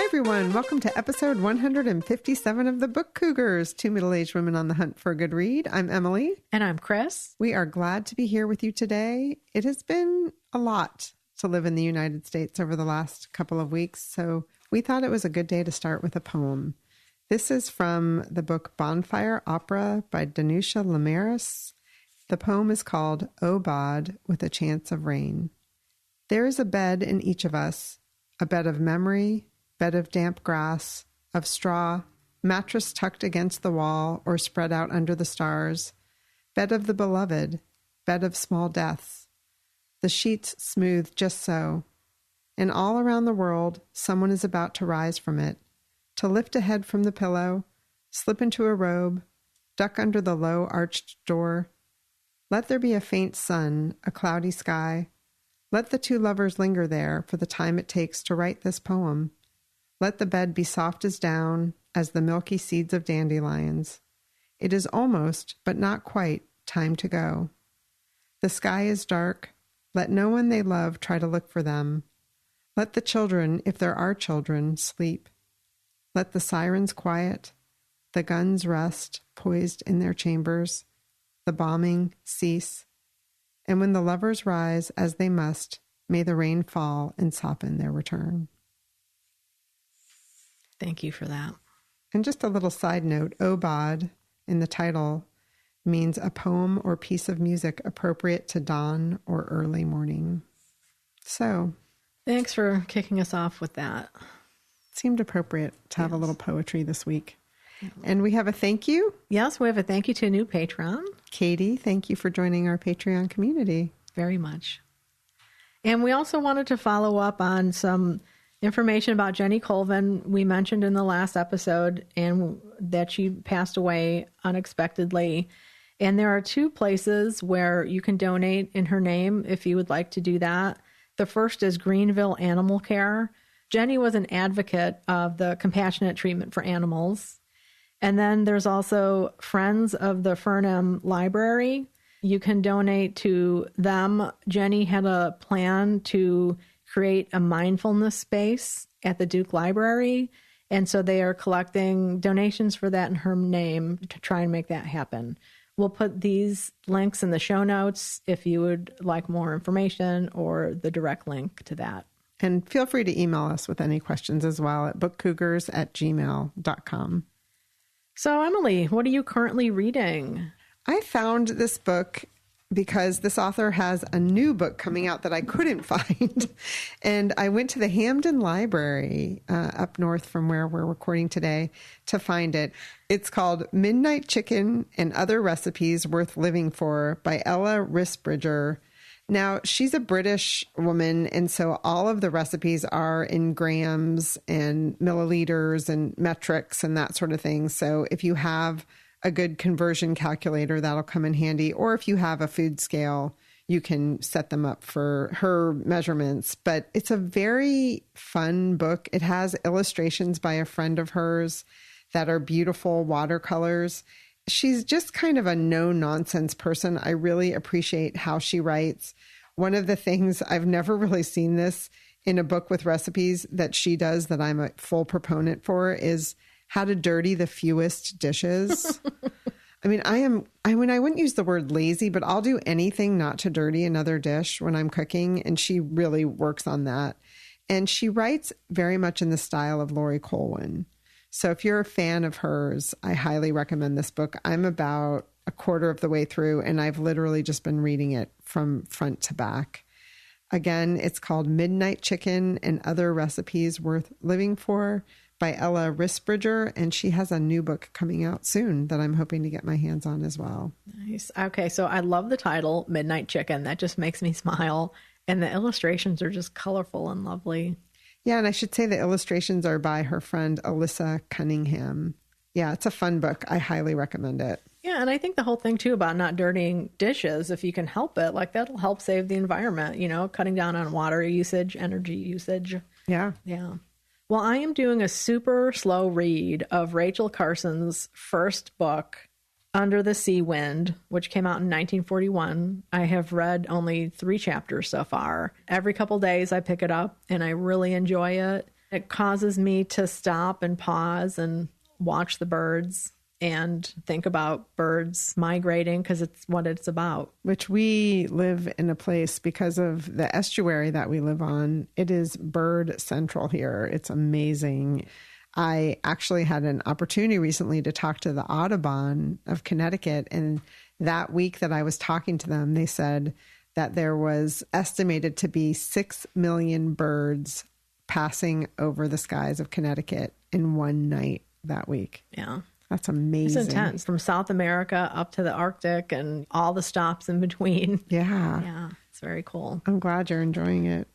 Hi, everyone. Welcome to episode 157 of the Book Cougars, two middle-aged women on the hunt for a good read. I'm Emily. And I'm Chris. We are glad to be here with you today. It has been a lot to live in the United States over the last couple of weeks, so we thought it was a good day to start with a poem. This is from the book Bonfire Opera by Danusha Lamaris. The poem is called O Bod with a Chance of Rain. There is a bed in each of us, a bed of memory, bed of damp grass, of straw, mattress tucked against the wall or spread out under the stars, bed of the beloved, bed of small deaths, the sheets smooth just so. And all around the world, someone is about to rise from it, to lift a head from the pillow, slip into a robe, duck under the low arched door. Let there be a faint sun, a cloudy sky. Let the two lovers linger there for the time it takes to write this poem. Let the bed be soft as down, as the milky seeds of dandelions. It is almost, but not quite, time to go. The sky is dark. Let no one they love try to look for them. Let the children, if there are children, sleep. Let the sirens quiet, the guns rest, poised in their chambers, the bombing cease. And when the lovers rise, as they must, may the rain fall and soften their return. Thank you for that. And just a little side note, Obod in the title means a poem or piece of music appropriate to dawn or early morning. So, thanks for kicking us off with that. Seemed appropriate to have a little poetry this week. And we have a thank you. Yes, we have a thank you to a new patron. Katie, thank you for joining our Patreon community. Very much. And we also wanted to follow up on some information about Jenny Colvin. We mentioned in the last episode and that she passed away unexpectedly. And there are two places where you can donate in her name if you would like to do that. The first is Greenville Animal Care. Jenny was an advocate of the compassionate treatment for animals. And then there's also Friends of the Furnham Library. You can donate to them. Jenny had a plan to create a mindfulness space at the Duke Library. And so they are collecting donations for that in her name to try and make that happen. We'll put these links in the show notes if you would like more information or the direct link to that. And feel free to email us with any questions as well at bookcougars@gmail.com. So, Emily, what are you currently reading? I found this book because this author has a new book coming out that I couldn't find. And I went to the Hamden Library up north from where we're recording today to find it. It's called Midnight Chicken and Other Recipes Worth Living For by Ella Risbridger. Now, she's a British woman, and so all of the recipes are in grams and milliliters and metrics and that sort of thing. So if you have a good conversion calculator, that'll come in handy. Or if you have a food scale, you can set them up for her measurements. But it's a very fun book. It has illustrations by a friend of hers that are beautiful watercolors. She's just kind of a no-nonsense person. I really appreciate how she writes. One of the things, I've never really seen this in a book with recipes that she does that I'm a full proponent for, is how to dirty the fewest dishes. I mean, I wouldn't use the word lazy, but I'll do anything not to dirty another dish when I'm cooking. And she really works on that. And she writes very much in the style of Laurie Colwin. So if you're a fan of hers, I highly recommend this book. I'm about a quarter of the way through, and I've literally just been reading it from front to back. Again, it's called Midnight Chicken and Other Recipes Worth Living For by Ella Risbridger, and she has a new book coming out soon that I'm hoping to get my hands on as well. Nice. Okay, so I love the title, Midnight Chicken. That just makes me smile. And the illustrations are just colorful and lovely. Yeah, and I should say the illustrations are by her friend Alyssa Cunningham. Yeah, it's a fun book. I highly recommend it. Yeah, and I think the whole thing, too, about not dirtying dishes, if you can help it, like that'll help save the environment, you know, cutting down on water usage, energy usage. Yeah. Yeah. Well, I am doing a super slow read of Rachel Carson's first book, Under the Sea Wind, which came out in 1941. I have read only 3 chapters so far. Every couple days I pick it up and I really enjoy it. It causes me to stop and pause and watch the birds and think about birds migrating, because it's what it's about. Which we live in a place, because of the estuary that we live on, it is bird central here. It's amazing. I actually had an opportunity recently to talk to the Audubon of Connecticut. And that week that I was talking to them, they said that there was estimated to be 6 million birds passing over the skies of Connecticut in one night that week. Yeah. That's amazing. It's intense. From South America up to the Arctic and all the stops in between. Yeah. Yeah. It's very cool. I'm glad you're enjoying it.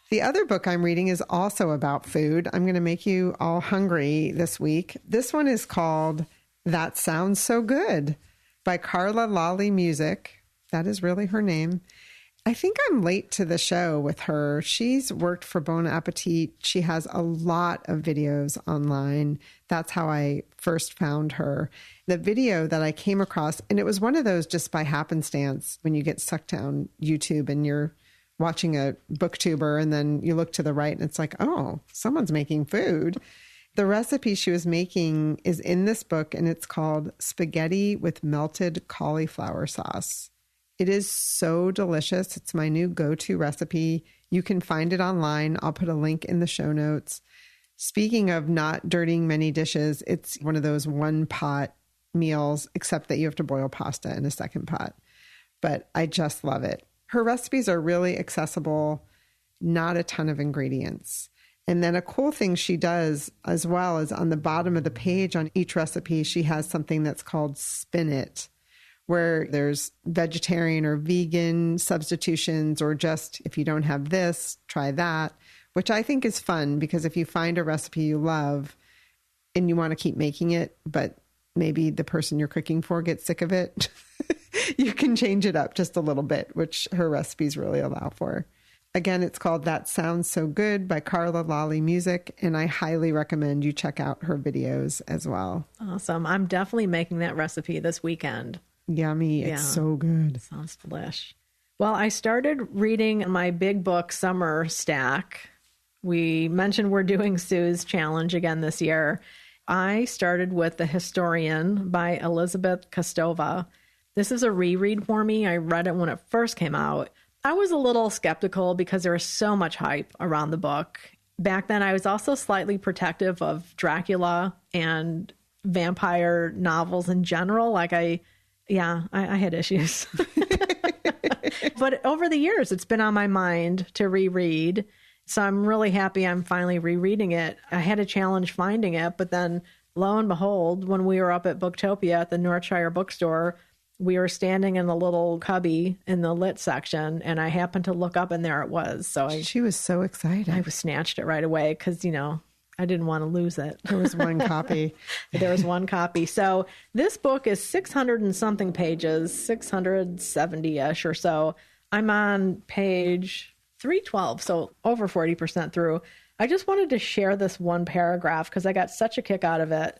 The other book I'm reading is also about food. I'm going to make you all hungry this week. This one is called That Sounds So Good by Carla Lawley Music. That is really her name. I think I'm late to the show with her. She's worked for Bon Appetit. She has a lot of videos online. That's how I first found her. The video that I came across, and it was one of those just by happenstance when you get sucked down YouTube and you're watching a booktuber and then you look to the right and it's like, oh, someone's making food. The recipe she was making is in this book, and it's called spaghetti with melted cauliflower sauce. It is so delicious. It's my new go-to recipe. You can find it online. I'll put a link in the show notes. Speaking of not dirtying many dishes, it's one of those one-pot meals, except that you have to boil pasta in a second pot. But I just love it. Her recipes are really accessible, not a ton of ingredients. And then a cool thing she does as well is on the bottom of the page on each recipe, she has something that's called Spin It, where there's vegetarian or vegan substitutions, or just if you don't have this, try that, which I think is fun, because if you find a recipe you love and you want to keep making it, but maybe the person you're cooking for gets sick of it, you can change it up just a little bit, which her recipes really allow for. Again, it's called That Sounds So Good by Carla Lawley Music, and I highly recommend you check out her videos as well. Awesome. I'm definitely making that recipe this weekend. Yummy. It's so good. Sounds delish. Well, I started reading my big book summer stack. We mentioned we're doing Sue's challenge again this year. I started with The Historian by Elizabeth Kostova. This is a reread for me. I read it when it first came out. I was a little skeptical because there was so much hype around the book. Back then, I was also slightly protective of Dracula and vampire novels in general. I had issues. But over the years, it's been on my mind to reread. So I'm really happy I'm finally rereading it. I had a challenge finding it, but then lo and behold, when we were up at Booktopia at the Northshire bookstore, we were standing in the little cubby in the lit section, and I happened to look up, and there it was. So she was so excited. I snatched it right away because, I didn't want to lose it. There was one copy. There was one copy. So this book is 600 and something pages, 670-ish or so. I'm on page 312, so over 40% through. I just wanted to share this one paragraph because I got such a kick out of it.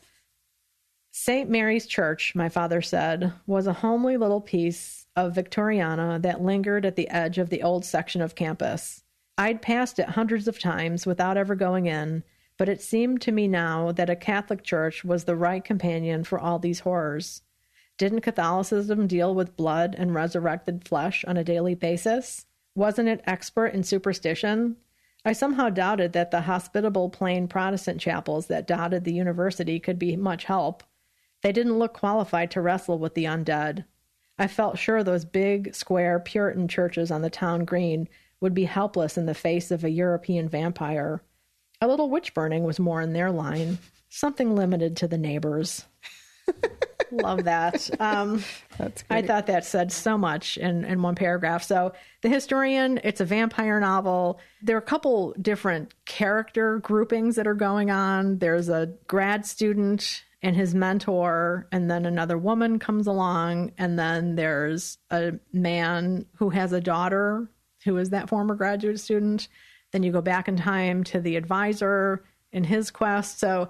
St. Mary's Church, my father said, was a homely little piece of Victoriana that lingered at the edge of the old section of campus. I'd passed it hundreds of times without ever going in, but it seemed to me now that a Catholic church was the right companion for all these horrors. Didn't Catholicism deal with blood and resurrected flesh on a daily basis? Wasn't it expert in superstition? I somehow doubted that the hospitable plain Protestant chapels that dotted the university could be much help. They didn't look qualified to wrestle with the undead. I felt sure those big, square Puritan churches on the town green would be helpless in the face of a European vampire. A little witch burning was more in their line, something limited to the neighbors. Love that. That's great. I thought that said so much in one paragraph. So The Historian, it's a vampire novel. There are a couple different character groupings that are going on. There's a grad student and his mentor, and then another woman comes along, and then there's a man who has a daughter who is that former graduate student. Then you go back in time to the advisor in his quest. So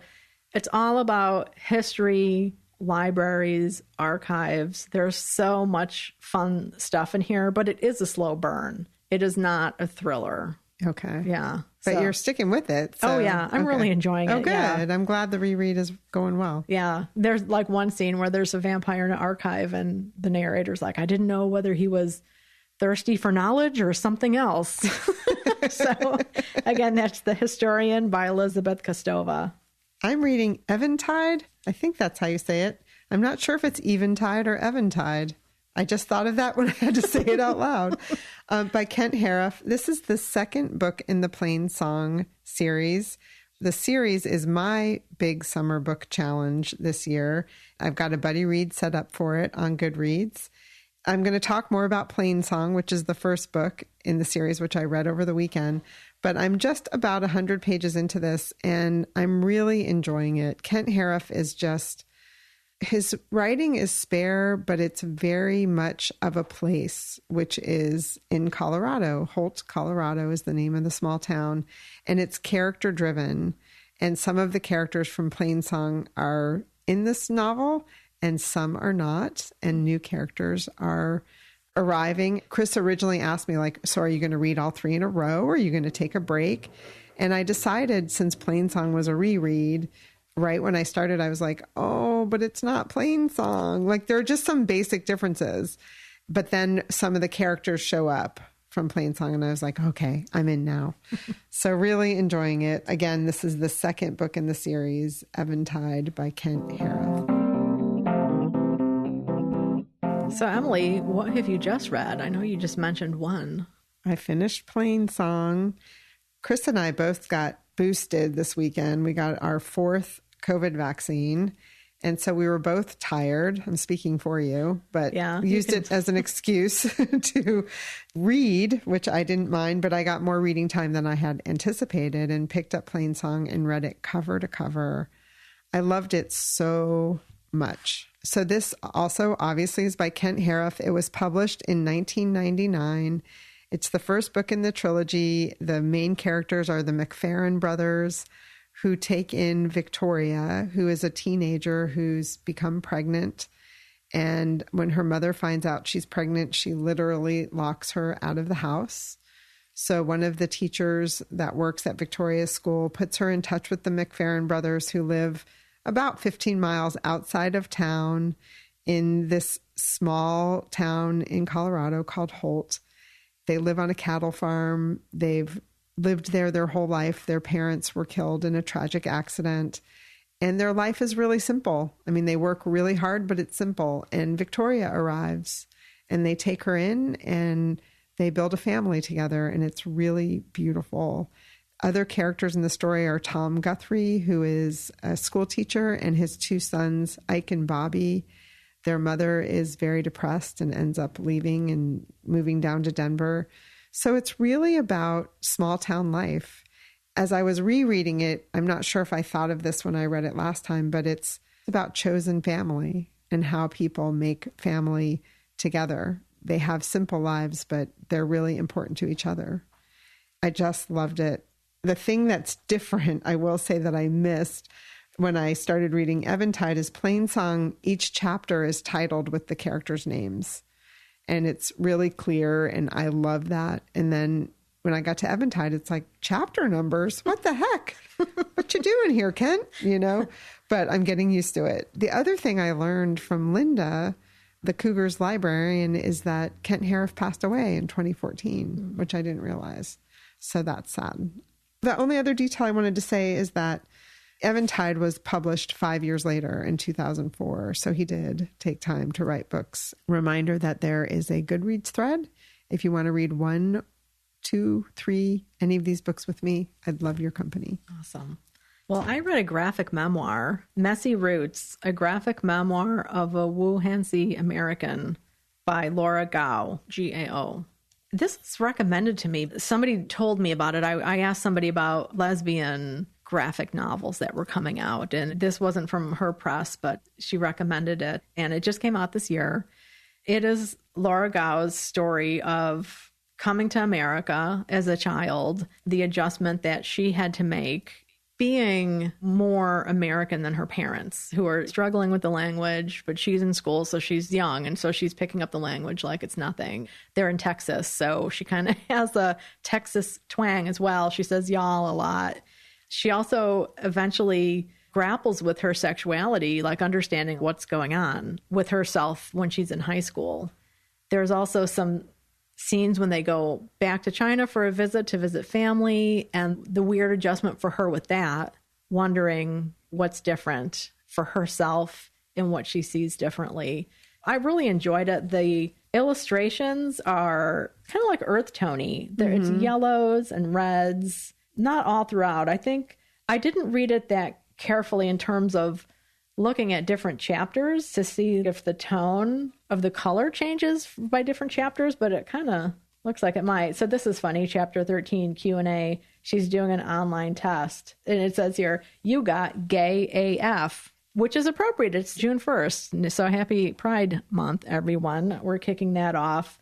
it's all about history, libraries, archives. There's so much fun stuff in here, but it is a slow burn. It is not a thriller. Okay. Yeah. But you're sticking with it. So, oh, yeah. I'm really enjoying it. Oh, good. Yeah. I'm glad the reread is going well. Yeah. There's like one scene where there's a vampire in an archive and the narrator's like, I didn't know whether he was thirsty for knowledge or something else. So, again, that's The Historian by Elizabeth Kostova. I'm reading Eventide. I think that's how you say it. I'm not sure if it's Eventide or Eventide. I just thought of that when I had to say it out loud. By Kent Haruf. This is the second book in the PLAINSONG series. The series is my big summer book challenge this year. I've got a buddy read set up for it on Goodreads. I'm going to talk more about PLAINSONG, which is the first book in the series, which I read over the weekend. But I'm just about 100 pages into this, and I'm really enjoying it. Kent Haruf is just, his writing is spare, but it's very much of a place, which is in Colorado. Holt, Colorado is the name of the small town, and it's character driven. And some of the characters from PLAINSONG are in this novel, and some are not, and new characters are arriving. Chris originally asked me, like, so are you going to read all 3 in a row, or are you going to take a break? And I decided, since PLAINSONG was a reread, right when I started, I was like, oh, but it's not PLAINSONG. Like, there are just some basic differences. But then some of the characters show up from PLAINSONG, and I was like, okay, I'm in now. So really enjoying it. Again, this is the second book in the series, Eventide by Kent Haruf. So, Emily, what have you just read? I know you just mentioned one. I finished PLAINSONG. Chris and I both got boosted this weekend. We got our 4th COVID vaccine. And so we were both tired. I'm speaking for you, but used it as an excuse to read, which I didn't mind, but I got more reading time than I had anticipated and picked up PLAINSONG and read it cover to cover. I loved it so much. So this also obviously is by Kent Haruf. It was published in 1999. It's the first book in the trilogy. The main characters are the McFerrin brothers, who take in Victoria, who is a teenager who's become pregnant. And when her mother finds out she's pregnant, she literally locks her out of the house. So one of the teachers that works at Victoria's school puts her in touch with the McFerrin brothers, who live about 15 miles outside of town in this small town in Colorado called Holt. They live on a cattle farm. They've lived there their whole life. Their parents were killed in a tragic accident, and their life is really simple. I mean, they work really hard, but it's simple. And Victoria arrives, and they take her in, and they build a family together, and it's really beautiful. Other characters in the story are Tom Guthrie, who is a school teacher, and his 2 sons, Ike and Bobby. Their mother is very depressed and ends up leaving and moving down to Denver. So it's really about small town life. As I was rereading it, I'm not sure if I thought of this when I read it last time, but it's about chosen family and how people make family together. They have simple lives, but they're really important to each other. I just loved it. The thing that's different, I will say, that I missed when I started reading Eventide is PLAINSONG. Each chapter is titled with the characters' names. And it's really clear, and I love that. And then when I got to Eventide, it's like, chapter numbers? What the heck? What you doing here, Kent? You know? But I'm getting used to it. The other thing I learned from Linda, the Cougars librarian, is that Kent Haruf passed away in 2014, which I didn't realize. So that's sad. The only other detail I wanted to say is that Eventide was published 5 years later in 2004, so he did take time to write books. Reminder that there is a Goodreads thread. If you want to read 1, 2, 3, any of these books with me, I'd love your company. Awesome. Well, I read a graphic memoir, Messy Roots, a graphic memoir of a Wuhanese American by Laura Gao, Gao. This was recommended to me. Somebody told me about it. I asked somebody about lesbian graphic novels that were coming out, and this wasn't from her press, but she recommended it, and it just came out this year. It is Laura Gao's story of coming to America as a child, the adjustment that she had to make, being more American than her parents, who are struggling with the language, but she's in school, so she's young, and so she's picking up the language like it's nothing. They're in Texas, so she kind of has a Texas twang as well. She says y'all a lot. She also eventually grapples with her sexuality, like understanding what's going on with herself when she's in high school. There's also some scenes when they go back to China for a visit to visit family, and the weird adjustment for her with that, wondering what's different for herself and what she sees differently. I really enjoyed it. The illustrations are kind of like earth tony. It's yellows and reds, not all throughout. I think I didn't read it that carefully in terms of looking at different chapters to see if the tone of the color changes by different chapters, but it kind of looks like it might. So this is funny. Chapter 13, Q&A. She's doing an online test. And it says here, you got gay AF, which is appropriate. It's June 1st. So happy Pride Month, everyone. We're kicking that off.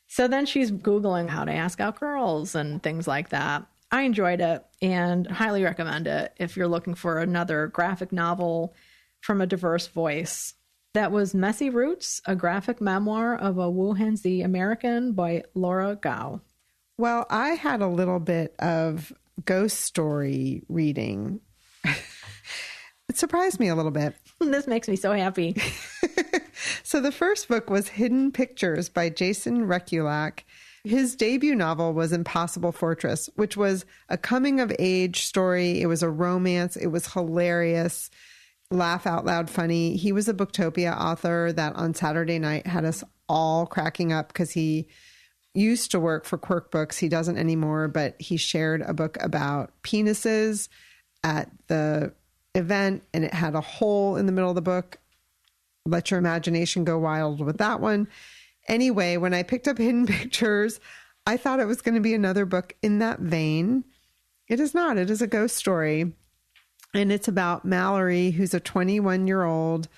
So then she's Googling how to ask out girls and things like that. I enjoyed it and highly recommend it if you're looking for another graphic novel from a diverse voice. That was Messy Roots, a graphic memoir of a Wuhanese American by Laura Gao. Well, I had a little bit of ghost story reading. It surprised me a little bit. This makes me so happy. So the first book was Hidden Pictures by Jason Rekulak. His debut novel was Impossible Fortress, which was a coming-of-age story. It was a romance. It was hilarious. Laugh out loud funny. He was a Booktopia author that on Saturday night had us all cracking up because he used to work for Quirk Books. He doesn't anymore, but he shared a book about penises at the event, and it had a hole in the middle of the book. Let your imagination go wild with that one. Anyway, when I picked up Hidden Pictures, I thought it was going to be another book in that vein. It is not. It is a ghost story. And it's about Mallory, who's a 21-year-old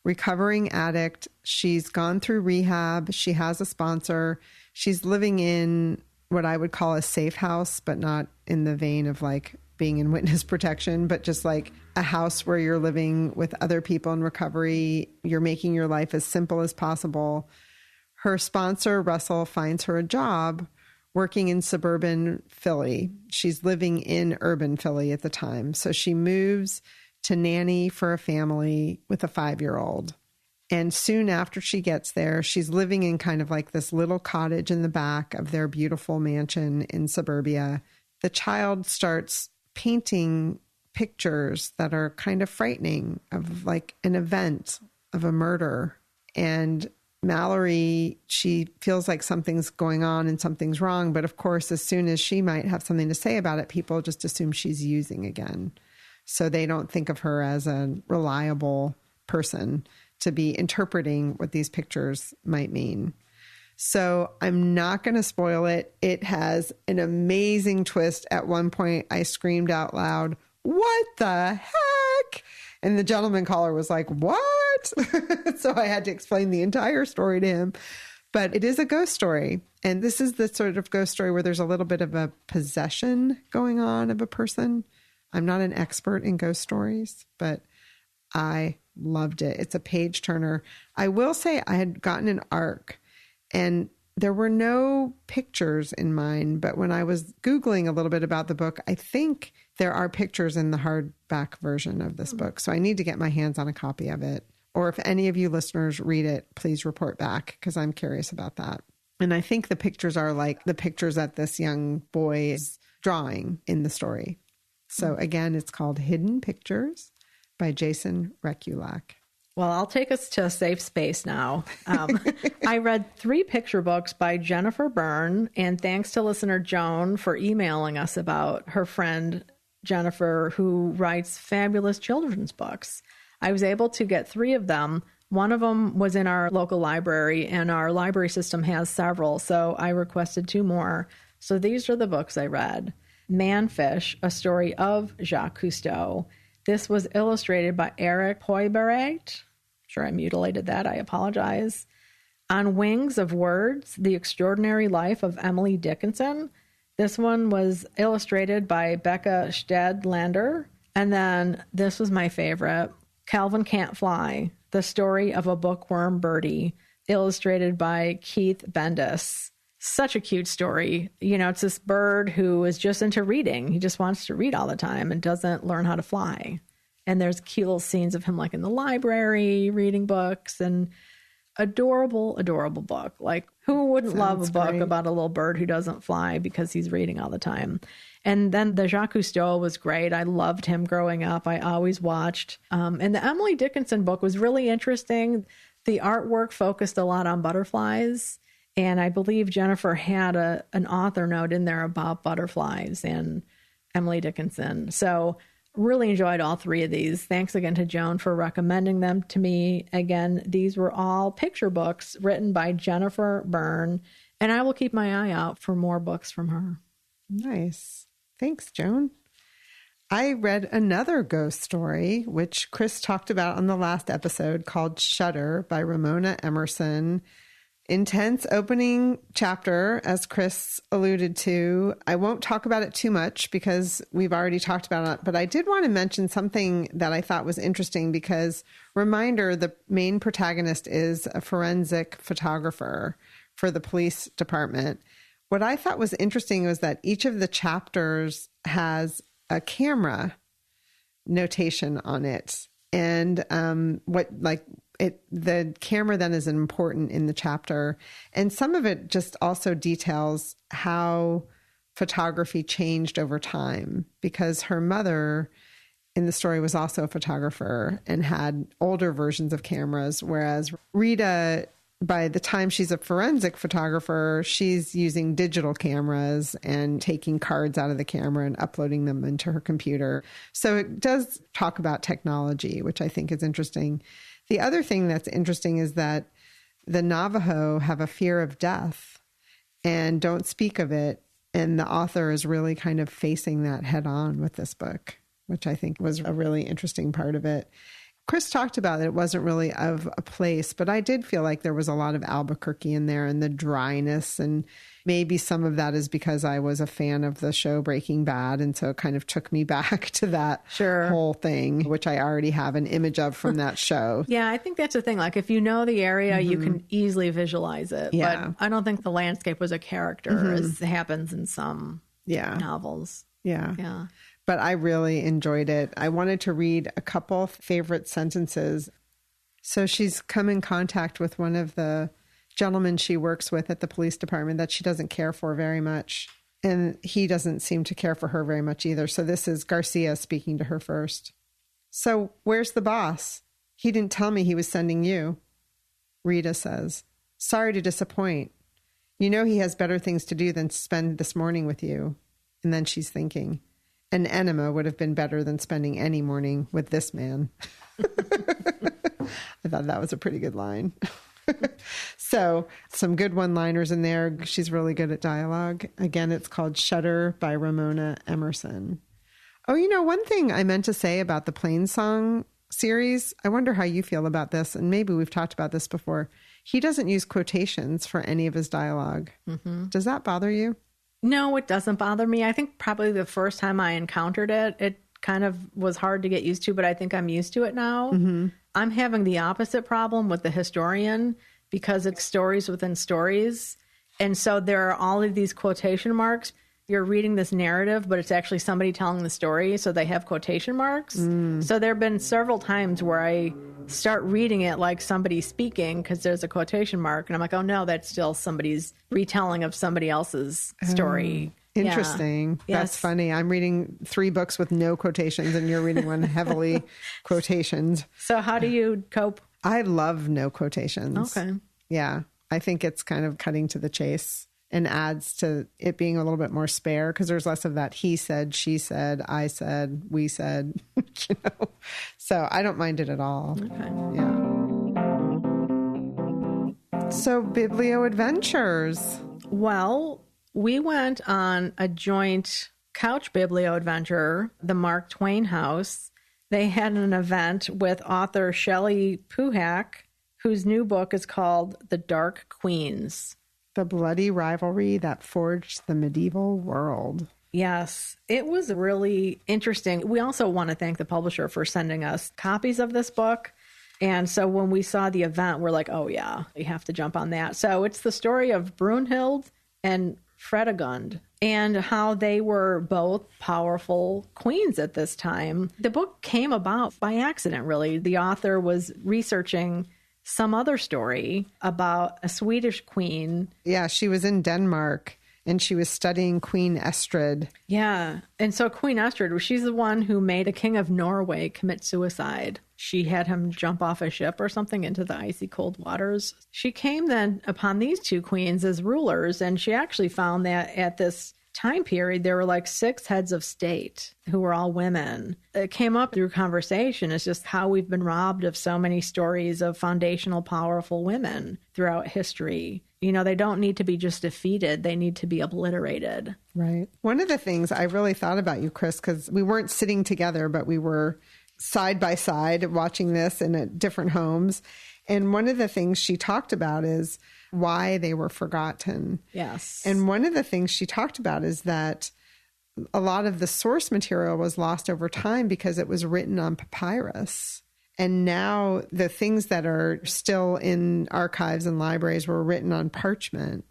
recovering addict. She's gone through rehab. She has a sponsor. She's living in what I would call a safe house, but not in the vein of like being in witness protection, but just like a house where you're living with other people in recovery. You're making your life as simple as possible. Her sponsor, Russell, finds her a job working in suburban Philly. She's living in urban Philly at the time. So she moves to nanny for a family with a 5-year-old. And soon after she gets there, she's living in kind of like this little cottage in the back of their beautiful mansion in suburbia. The child starts painting pictures that are kind of frightening of like an event of a murder. And Mallory, she feels like something's going on and something's wrong. But of course, as soon as she might have something to say about it, people just assume she's using again. So they don't think of her as a reliable person to be interpreting what these pictures might mean. So I'm not going to spoil it. It has an amazing twist. At one point, I screamed out loud, "What the heck?" And the gentleman caller was like, "What?" So I had to explain the entire story to him. But it is a ghost story. And this is the sort of ghost story where there's a little bit of a possession going on of a person. I'm not an expert in ghost stories, but I loved it. It's a page turner. I will say I had gotten an ARC and there were no pictures in mine, but when I was Googling a little bit about the book, I think there are pictures in the hardback version of this book. So I need to get my hands on a copy of it. Or if any of you listeners read it, please report back because I'm curious about that. And I think the pictures are like the pictures that this young boy is drawing in the story. So again, it's called Hidden Pictures by Jason Rekulak. Well, I'll take us to a safe space now. I read 3 picture books by Jennifer Byrne, and thanks to listener Joan for emailing us about her friend Jennifer, who writes fabulous children's books. I was able to get 3 of them. One of them was in our local library, and our library system has several, so I requested 2 more. So these are the books I read. Manfish, a story of Jacques Cousteau. This was illustrated by Eric Poiberet. Sure, I mutilated that. I apologize. On Wings of Words, The Extraordinary Life of Emily Dickinson. This one was illustrated by Becca Stedlander. And then this was my favorite, Calvin Can't Fly, the story of a bookworm birdie, illustrated by Keith Bendis. Such a cute story. You know, it's this bird who is just into reading. He just wants to read all the time and doesn't learn how to fly. And there's cute little scenes of him like in the library reading books, and adorable, adorable book. Like, who wouldn't love a book about a little bird who doesn't fly because he's reading all the time? And then the Jacques Cousteau was great. I loved him growing up. I always watched. And the Emily Dickinson book was really interesting. The artwork focused a lot on butterflies. And I believe Jennifer had an author note in there about butterflies and Emily Dickinson. So really enjoyed all three of these. Thanks again to Joan for recommending them to me. Again, these were all picture books written by Jennifer Byrne. And I will keep my eye out for more books from her. Nice. Thanks, Joan. I read another ghost story, which Chris talked about on the last episode, called Shudder by Ramona Emerson. Intense opening chapter, as Chris alluded to. I won't talk about it too much because we've already talked about it, but I did want to mention something that I thought was interesting because, reminder, the main protagonist is a forensic photographer for the police department. What I thought was interesting was that each of the chapters has a camera notation on it. And the camera then is important in the chapter. And some of it just also details how photography changed over time, because her mother in the story was also a photographer and had older versions of cameras, whereas Rita, by the time she's a forensic photographer, she's using digital cameras and taking cards out of the camera and uploading them into her computer. So it does talk about technology, which I think is interesting. The other thing that's interesting is that the Navajo have a fear of death and don't speak of it. And the author is really kind of facing that head on with this book, which I think was a really interesting part of it. Chris talked about it wasn't really of a place, but I did feel like there was a lot of Albuquerque in there and the dryness. And maybe some of that is because I was a fan of the show Breaking Bad. And so it kind of took me back to that whole thing, which I already have an image of from that show. Yeah, I think that's the thing. Like, if you know the area, you can easily visualize it. Yeah. But I don't think the landscape was a character as happens in some novels. Yeah. Yeah. But I really enjoyed it. I wanted to read a couple favorite sentences. So she's come in contact with one of the gentlemen she works with at the police department that she doesn't care for very much. And he doesn't seem to care for her very much either. So this is Garcia speaking to her first. So where's the boss? He didn't tell me he was sending you. Rita says, sorry to disappoint. You know he has better things to do than spend this morning with you. And then she's thinking, an enema would have been better than spending any morning with this man. I thought that was a pretty good line. So some good one-liners in there. She's really good at dialogue. Again, it's called Shudder by Ramona Emerson. Oh, you know, one thing I meant to say about the Plainsong series, I wonder how you feel about this, and maybe we've talked about this before. He doesn't use quotations for any of his dialogue. Mm-hmm. Does that bother you? No, it doesn't bother me. I think probably the first time I encountered it, it kind of was hard to get used to, but I think I'm used to it now. Mm-hmm. I'm having the opposite problem with The Historian because it's stories within stories. And so there are all of these quotation marks. You're reading this narrative, but it's actually somebody telling the story, so they have quotation marks. So there have been several times where I start reading it like somebody's speaking because there's a quotation mark, and I'm like, oh no, that's still somebody's retelling of somebody else's story. Interesting. Yeah. That's Yes. funny. I'm reading 3 books with no quotations, and you're reading one heavily quotationed. So how do you cope? I love no quotations. Okay. Yeah. I think it's kind of cutting to the chase and adds to it being a little bit more spare because there's less of that he said, she said, I said, we said, you know. So I don't mind it at all. Okay. Yeah. So Biblio Adventures. Well, we went on a joint couch biblio adventure, the Mark Twain House. They had an event with author Shelley Puhack, whose new book is called The Dark Queens. The bloody rivalry that forged the medieval world. Yes, it was really interesting. We also want to thank the publisher for sending us copies of this book. And so when we saw the event, we're like, oh yeah, we have to jump on that. So it's the story of Brunhild and Fredegund and how they were both powerful queens at this time. The book came about by accident, really. The author was researching some other story about a Swedish queen. Yeah, she was in Denmark and she was studying Queen Estrid. Yeah. And so Queen Estrid, she's the one who made a king of Norway commit suicide. She had him jump off a ship or something into the icy cold waters. She came then upon these two queens as rulers, and she actually found that at this time period, there were like 6 heads of state who were all women. It came up through conversation. It's just how we've been robbed of so many stories of foundational, powerful women throughout history. You know, they don't need to be just defeated. They need to be obliterated. Right. One of the things I really thought about you, Chris, because we weren't sitting together, but we were side by side watching this in at different homes. And one of the things she talked about is why they were forgotten. Yes. And one of the things she talked about is that a lot of the source material was lost over time because it was written on papyrus. And now the things that are still in archives and libraries were written on parchment.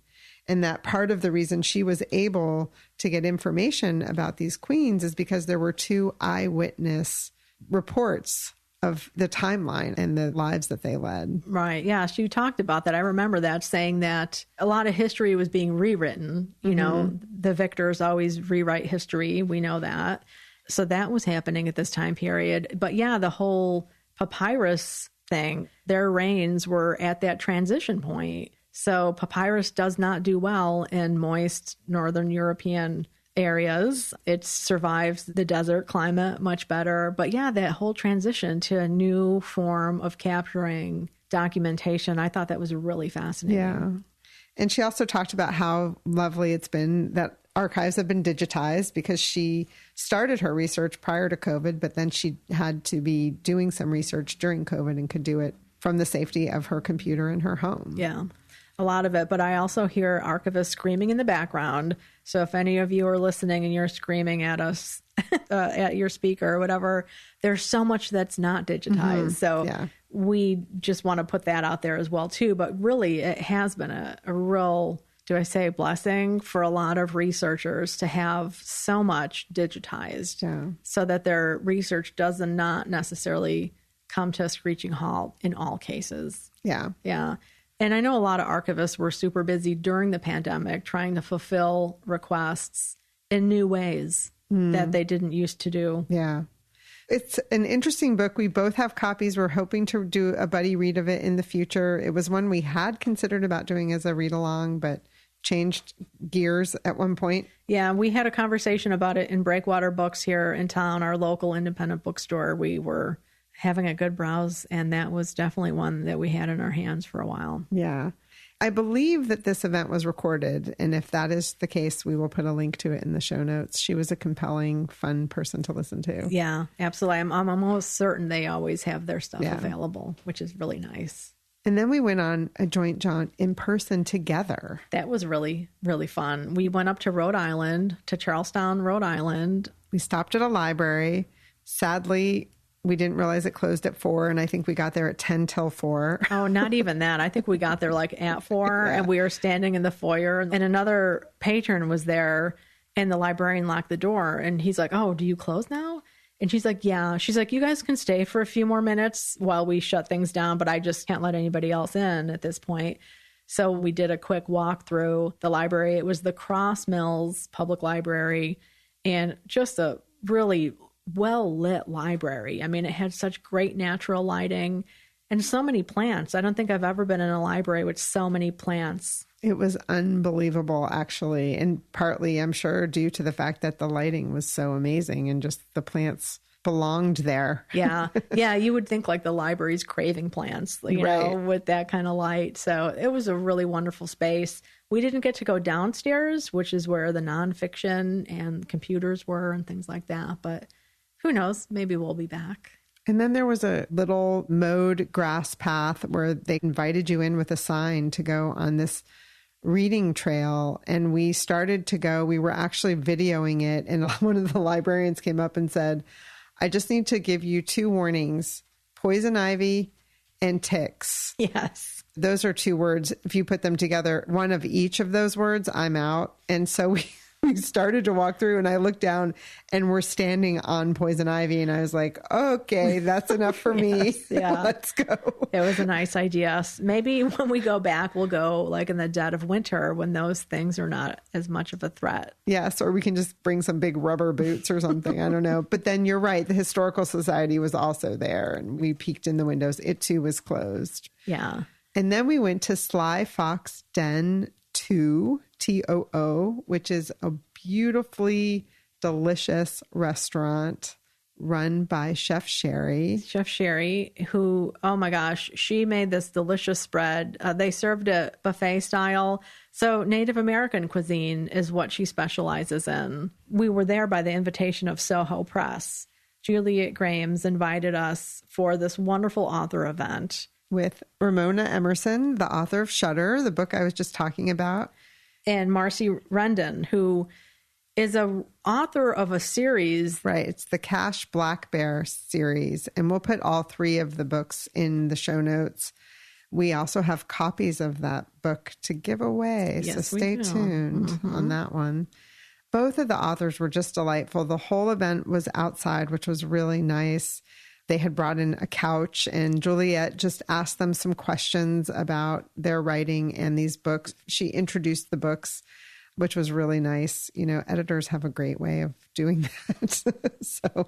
And that part of the reason she was able to get information about these queens is because there were 2 eyewitness reports of the timeline and the lives that they led. Right. Yeah. She talked about that. I remember that, saying that a lot of history was being rewritten. You know, the victors always rewrite history. We know that. So that was happening at this time period. But yeah, the whole papyrus thing, their reigns were at that transition point. So papyrus does not do well in moist Northern European areas. It survives the desert climate much better. But yeah, that whole transition to a new form of capturing documentation, I thought that was really fascinating. Yeah. And she also talked about how lovely it's been that archives have been digitized, because she started her research prior to COVID, but then she had to be doing some research during COVID and could do it from the safety of her computer in her home. Yeah. A lot of it, but I also hear archivists screaming in the background. So if any of you are listening and you're screaming at us, at your speaker or whatever, there's so much that's not digitized. So we just want to put that out there as well too. But really, it has been a real, do I say blessing for a lot of researchers to have so much digitized so that their research does not necessarily come to a screeching halt in all cases. Yeah. Yeah. And I know a lot of archivists were super busy during the pandemic trying to fulfill requests in new ways that they didn't used to do. Yeah. It's an interesting book. We both have copies. We're hoping to do a buddy read of it in the future. It was one we had considered about doing as a read along, but changed gears at one point. Yeah, we had a conversation about it in Breakwater Books here in town, our local independent bookstore. We were having a good browse, and that was definitely one that we had in our hands for a while. Yeah. I believe that this event was recorded, and if that is the case, we will put a link to it in the show notes. She was a compelling, fun person to listen to. Yeah, absolutely. I'm almost certain they always have their stuff available, which is really nice. And then we went on a joint jaunt in person together. That was really, really fun. We went up to Rhode Island, to Charlestown, Rhode Island. We stopped at a library. Sadly, we didn't realize it closed at 4, and I think we got there at 10 till 4. Oh, not even that. I think we got there like at 4, and we were standing in the foyer, and another patron was there, and the librarian locked the door, and he's like, oh, do you close now? And she's like, yeah. She's like, you guys can stay for a few more minutes while we shut things down, but I just can't let anybody else in at this point. So we did a quick walk through the library. It was the Cross Mills Public Library, and just a really well-lit library. I mean, it had such great natural lighting and so many plants. I don't think I've ever been in a library with so many plants. It was unbelievable, actually. And partly, I'm sure, due to the fact that the lighting was so amazing and just the plants belonged there. Yeah. Yeah. You would think like the library's craving plants, you know, with that kind of light. So it was a really wonderful space. We didn't get to go downstairs, which is where the nonfiction and computers were and things like that. But who knows? Maybe we'll be back. And then there was a little mowed grass path where they invited you in with a sign to go on this reading trail, and we started to go. We were actually videoing it, and one of the librarians came up and said, I just need to give you 2 warnings: poison ivy and ticks. Yes. Those are 2 words. If you put them together, one of each of those words, I'm out. And so we started to walk through, and I looked down and we're standing on poison ivy. And I was like, okay, that's enough for me. Yes, yeah. Let's go. It was a nice idea. Maybe when we go back, we'll go like in the dead of winter when those things are not as much of a threat. Yes. Or we can just bring some big rubber boots or something. I don't know. But then you're right. The Historical Society was also there, and we peeked in the windows. It too was closed. Yeah. And then we went to Sly Fox Den Too, Too, which is a beautifully delicious restaurant run by Chef Sherry. Chef Sherry, who, oh my gosh, she made this delicious spread. They served it buffet style. So Native American cuisine is what she specializes in. We were there by the invitation of Soho Press. Juliet Graves invited us for this wonderful author event. With Ramona Emerson, the author of Shudder, the book I was just talking about. And Marcie Rendon, who is a author of a series. Right. It's the Cash Blackbear series. And we'll put all 3 of the books in the show notes. We also have copies of that book to give away. Yes, so stay tuned on that one. Both of the authors were just delightful. The whole event was outside, which was really nice. They had brought in a couch, and Juliet just asked them some questions about their writing and these books. She introduced the books, which was really nice. You know, editors have a great way of doing that.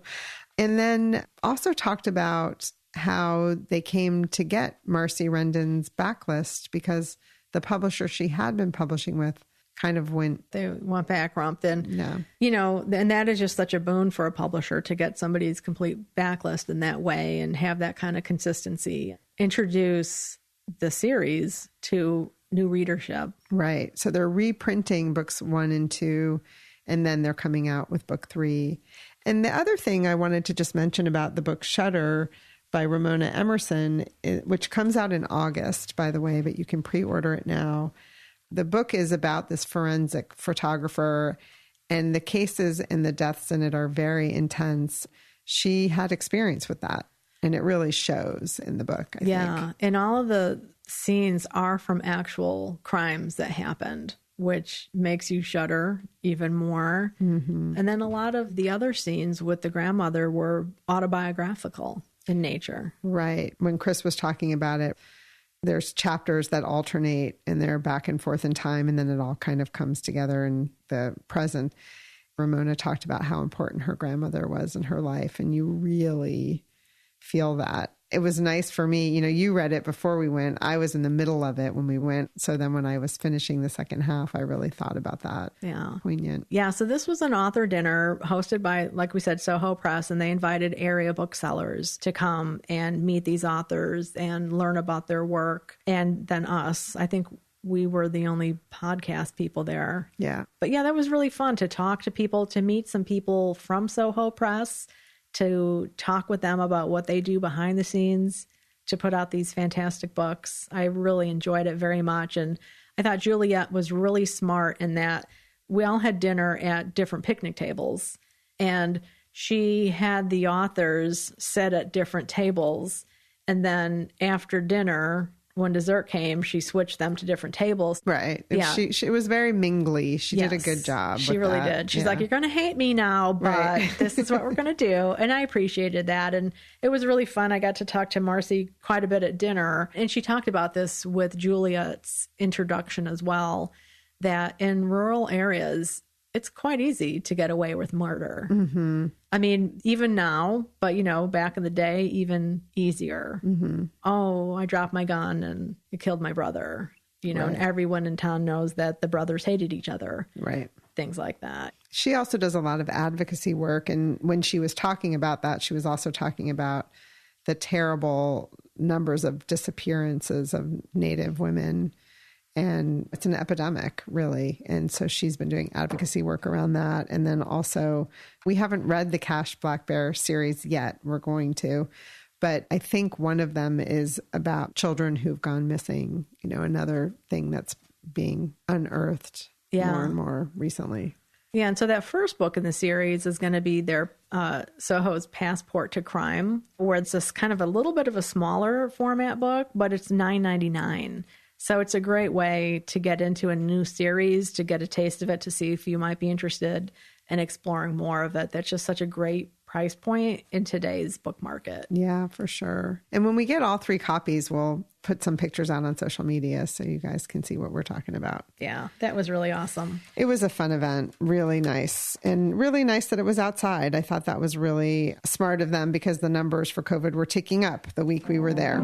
And then also talked about how they came to get Marcie Rendon's backlist, because the publisher she had been publishing with kind of went bankrupt. And, you know, and that is just such a boon for a publisher to get somebody's complete backlist in that way and have that kind of consistency. Introduce the series to new readership. Right. So they're reprinting books 1 and 2, and then they're coming out with book 3. And the other thing I wanted to just mention about the book Shudder by Ramona Emerson, which comes out in August, by the way, but you can pre-order it now. The book is about this forensic photographer, and the cases and the deaths in it are very intense. She had experience with that, and it really shows in the book, I think. And all of the scenes are from actual crimes that happened, which makes you shudder even more. Mm-hmm. And then a lot of the other scenes with the grandmother were autobiographical in nature. Right. When Chris was talking about it, there's chapters that alternate, and they're back and forth in time, and then it all kind of comes together in the present. Ramona talked about how important her grandmother was in her life, and you really feel that. It was nice for me. You know, you read it before we went. I was in the middle of it when we went. So then when I was finishing the second half, I really thought about that. Yeah. Poignant. Yeah. So this was an author dinner hosted by, like we said, Soho Press, and they invited area booksellers to come and meet these authors and learn about their work. And then us. I think we were the only podcast people there. Yeah. But yeah, that was really fun to talk to people, to meet some people from Soho Press, to talk with them about what they do behind the scenes to put out these fantastic books. I really enjoyed it very much. And I thought Juliet was really smart in that we all had dinner at different picnic tables, and she had the authors sit at different tables. And then after dinner, when dessert came, she switched them to different tables. Right. And yeah. She was very mingly. She did a good job. She really did. She's like, you're going to hate me now, but this is what we're going to do. And I appreciated that. And it was really fun. I got to talk to Marcie quite a bit at dinner. And she talked about this with Juliet's introduction as well, that in rural areas, it's quite easy to get away with murder. Mm-hmm. I mean, even now, but, you know, back in the day, even easier. Mm-hmm. Oh, I dropped my gun and it killed my brother, you know, and everyone in town knows that the brothers hated each other. Right. Things like that. She also does a lot of advocacy work. And when she was talking about that, she was also talking about the terrible numbers of disappearances of Native women. And it's an epidemic, really. And so she's been doing advocacy work around that. And then also, we haven't read the Cash Blackbear series yet. We're going to. But I think one of them is about children who've gone missing. You know, another thing that's being unearthed more and more recently. Yeah, and so that first book in the series is going to be their Soho's Passport to Crime, where it's this kind of a little bit of a smaller format book, but it's $9.99. So it's a great way to get into a new series, to get a taste of it, to see if you might be interested in exploring more of it. That's just such a great price point in today's book market. Yeah, for sure. And when we get all 3 copies, we'll put some pictures out on social media so you guys can see what we're talking about. Yeah, that was really awesome. It was a fun event, really nice, and really nice that it was outside. I thought that was really smart of them because the numbers for COVID were ticking up the week we were there.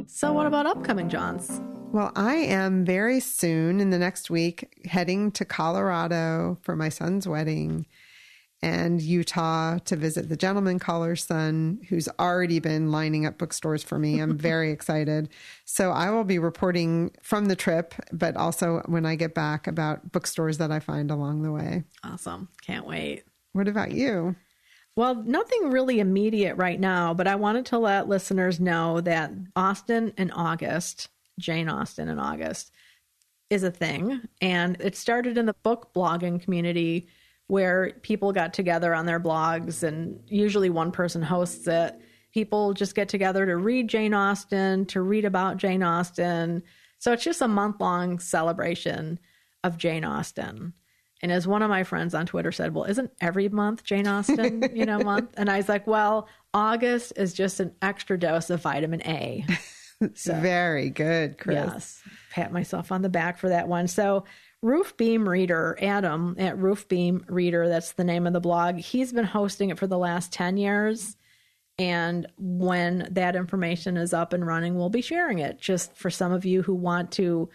So what about upcoming Johns? Well, I am very soon in the next week heading to Colorado for my son's wedding and Utah to visit the gentleman caller's son, who's already been lining up bookstores for me. I'm very excited. So I will be reporting from the trip, but also when I get back about bookstores that I find along the way. Awesome. Can't wait. What about you? Well, nothing really immediate right now, but I wanted to let listeners know that Austen in August, Jane Austen in August, is a thing. And it started in the book blogging community where people got together on their blogs, and usually one person hosts it. People just get together to read Jane Austen, to read about Jane Austen. So it's just a month-long celebration of Jane Austen. And as one of my friends on Twitter said, well, isn't every month Jane Austen, month? And I was like, well, August is just an extra dose of vitamin A. So, very good, Chris. Yes. Pat myself on the back for that one. So Roof Beam Reader, Adam at Roof Beam Reader, that's the name of the blog. He's been hosting it for the last 10 years. And when that information is up and running, we'll be sharing it just for some of you who want to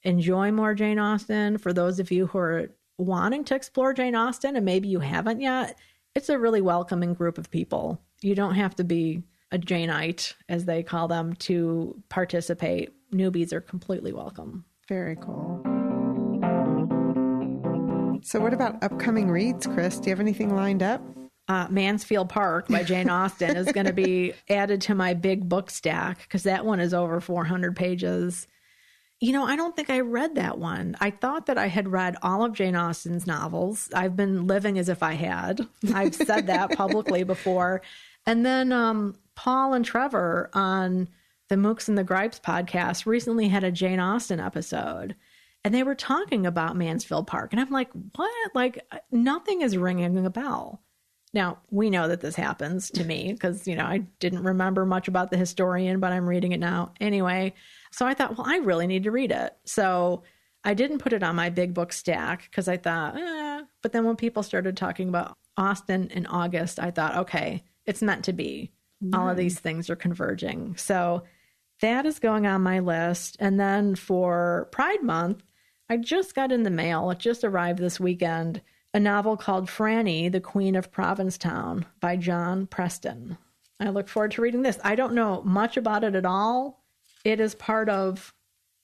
enjoy more Jane Austen. For those of you who are wanting to explore Jane Austen and maybe you haven't yet, it's a really welcoming group of people. You don't have to be a Janeite, as they call them, to participate. Newbies are completely welcome. Very cool. So what about upcoming reads, Chris? Do you have anything lined up? Mansfield Park by Jane Austen is going to be added to my big book stack because that one is over 400 pages. I don't think I read that one. I thought that I had read all of Jane Austen's novels. I've been living as if I had. I've said that publicly before. And then Paul and Trevor on the Mooks and the Gripes podcast recently had a Jane Austen episode. And they were talking about Mansfield Park. And I'm like, what? Like, nothing is ringing a bell. Now, we know that this happens to me because, I didn't remember much about the historian, but I'm reading it now. Anyway, so I thought, well, I really need to read it. So I didn't put it on my big book stack because I thought, But then when people started talking about Austen in August, I thought, okay, it's meant to be. All of these things are converging. So that is going on my list. And then for Pride Month, I just got in the mail. It just arrived this weekend. A novel called Franny, the Queen of Provincetown by John Preston. I look forward to reading this. I don't know much about it at all. It is part of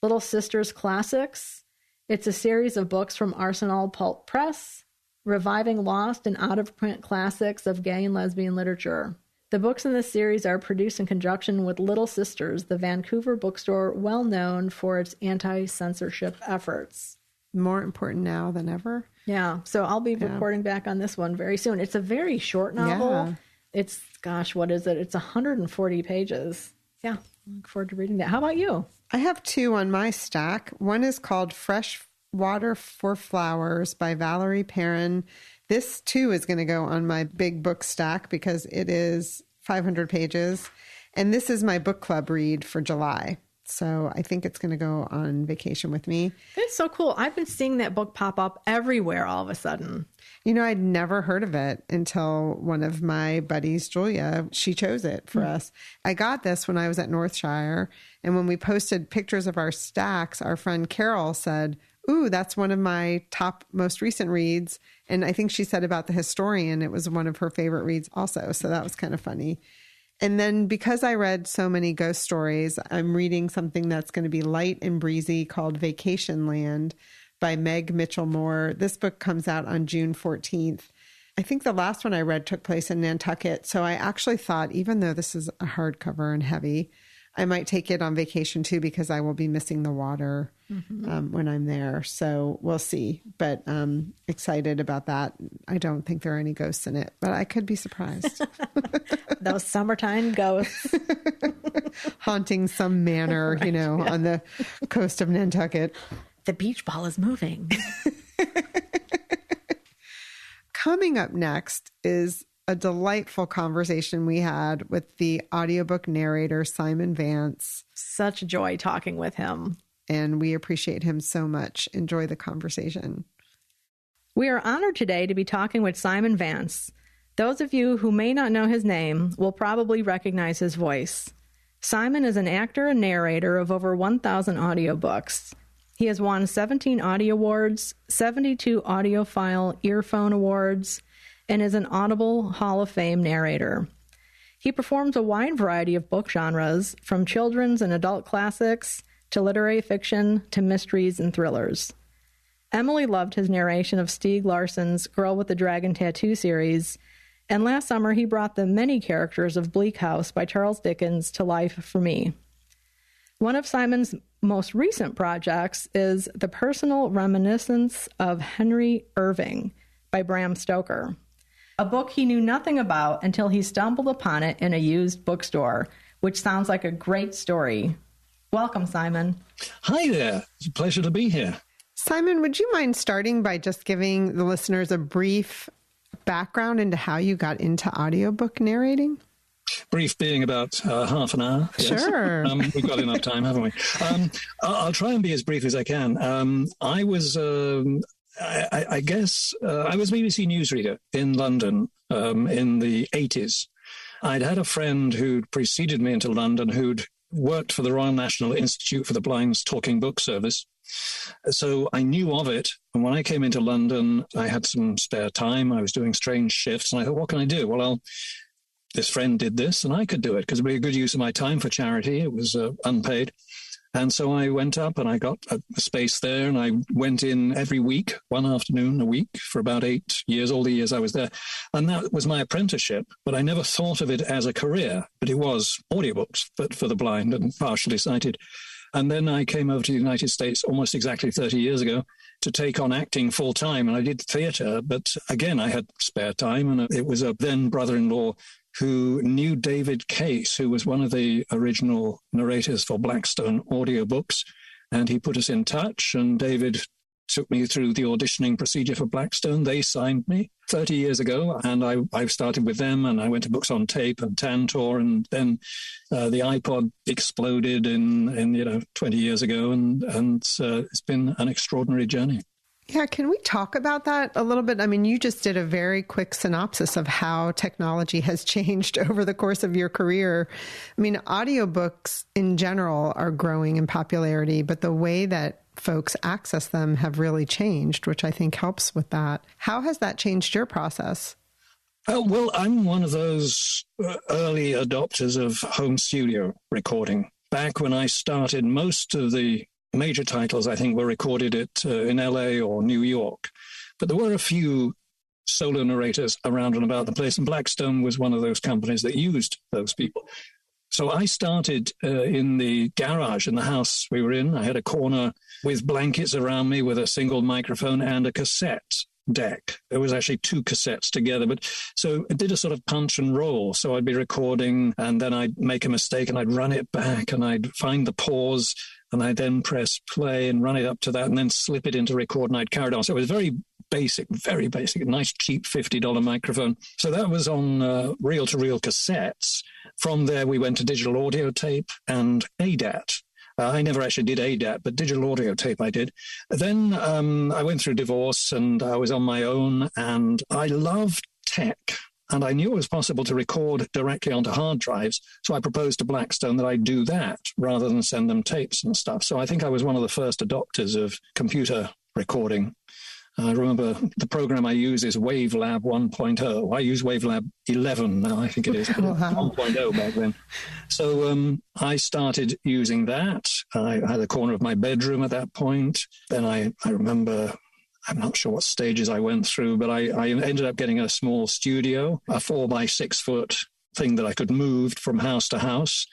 Little Sisters Classics. It's a series of books from Arsenal Pulp Press, reviving lost and out-of-print classics of gay and lesbian literature. The books in this series are produced in conjunction with Little Sisters, the Vancouver bookstore well known for its anti-censorship efforts. More important now than ever. Yeah, so I'll be reporting back on this one very soon. It's a very short novel. Yeah. It's, what is it? It's 140 pages. Yeah, I look forward to reading that. How about you? I have 2 on my stack. One is called Fresh Water for Flowers by Valerie Perrin. This, too, is going to go on my big book stack because it is 500 pages. And this is my book club read for July. So I think it's going to go on vacation with me. It's so cool. I've been seeing that book pop up everywhere all of a sudden. I'd never heard of it until one of my buddies, Julia, she chose it for us. I got this when I was at Northshire. And when we posted pictures of our stacks, our friend Carol said, ooh, that's one of my top most recent reads. And I think she said about the historian, it was one of her favorite reads also. So that was kind of funny. And then because I read so many ghost stories, I'm reading something that's going to be light and breezy called Vacation Land by Meg Mitchell-Moore. This book comes out on June 14th. I think the last one I read took place in Nantucket. So I actually thought, even though this is a hardcover and heavy, I might take it on vacation too, because I will be missing the water when I'm there. So we'll see. But excited about that. I don't think there are any ghosts in it, but I could be surprised. Those summertime ghosts. Haunting some manor, on the coast of Nantucket. The beach ball is moving. Coming up next is a delightful conversation we had with the audiobook narrator, Simon Vance. Such joy talking with him. And we appreciate him so much. Enjoy the conversation. We are honored today to be talking with Simon Vance. Those of you who may not know his name will probably recognize his voice. Simon is an actor and narrator of over 1,000 audiobooks. He has won 17 Audio Awards, 72 Audiophile Earphone Awards, and is an Audible Hall of Fame narrator. He performs a wide variety of book genres, from children's and adult classics to literary fiction to mysteries and thrillers. Emily loved his narration of Stieg Larsson's Girl with the Dragon Tattoo series, and last summer he brought the many characters of Bleak House by Charles Dickens to life for me. One of Simon's most recent projects is The Personal Reminiscence of Henry Irving by Bram Stoker, a book he knew nothing about until he stumbled upon it in a used bookstore, which sounds like a great story. Welcome, Simon. Hi there. It's a pleasure to be here. Simon, would you mind starting by just giving the listeners a brief background into how you got into audiobook narrating? Brief being about half an hour. Yes. Sure. We've got enough time, haven't we? I'll try and be as brief as I can. I was, I guess, I was BBC newsreader in London in the 80s. I'd had a friend who'd preceded me into London who'd worked for the Royal National Institute for the Blind's Talking Book Service. So I knew of it. And when I came into London, I had some spare time. I was doing strange shifts. And I thought, what can I do? Well, this friend did this, and I could do it because it would be a good use of my time for charity. It was unpaid. And so I went up and I got a space there, and I went in every week, one afternoon a week, for about 8 years, all the years I was there. And that was my apprenticeship, but I never thought of it as a career. But it was audiobooks, but for the blind and partially sighted. And then I came over to the United States almost exactly 30 years ago to take on acting full time. And I did theater, but again, I had spare time. And it was a then brother-in-law who knew David Case, who was one of the original narrators for Blackstone audiobooks. And he put us in touch, and David took me through the auditioning procedure for Blackstone. They signed me 30 years ago, and I started with them, and I went to Books on Tape and Tantor, and then the iPod exploded in 20 years ago, and it's been an extraordinary journey. Yeah, can we talk about that a little bit? I mean, you just did a very quick synopsis of how technology has changed over the course of your career. I mean, audiobooks in general are growing in popularity, but the way that folks access them have really changed, which I think helps with that. How has that changed your process? Well, I'm one of those early adopters of home studio recording. Back when I started, most of the major titles, I think, were recorded in LA or New York. But there were a few solo narrators around and about the place, and Blackstone was one of those companies that used those people. So I started in the garage in the house we were in. I had a corner with blankets around me with a single microphone and a cassette deck. There was actually two cassettes together, but so it did a sort of punch and roll. So I'd be recording, and then I'd make a mistake, and I'd run it back, and I'd find the pause, and I'd then press play and run it up to that, and then slip it into record, and I'd carry it on. So it was very basic, nice, cheap $50 microphone. So that was on reel-to-reel cassettes. From there, we went to digital audio tape and ADAT. I never actually did ADAT, but digital audio tape I did. Then I went through divorce, and I was on my own, and I loved tech. And I knew it was possible to record directly onto hard drives. So I proposed to Blackstone that I do that rather than send them tapes and stuff. So I think I was one of the first adopters of computer recording. I remember the program I use is WaveLab 1.0. I use WaveLab 11 now, I think it is, but 1.0 back then. So I started using that. I had a corner of my bedroom at that point. Then I remember, I'm not sure what stages I went through, but I ended up getting a small studio, a 4 by 6 foot thing that I could move from house to house.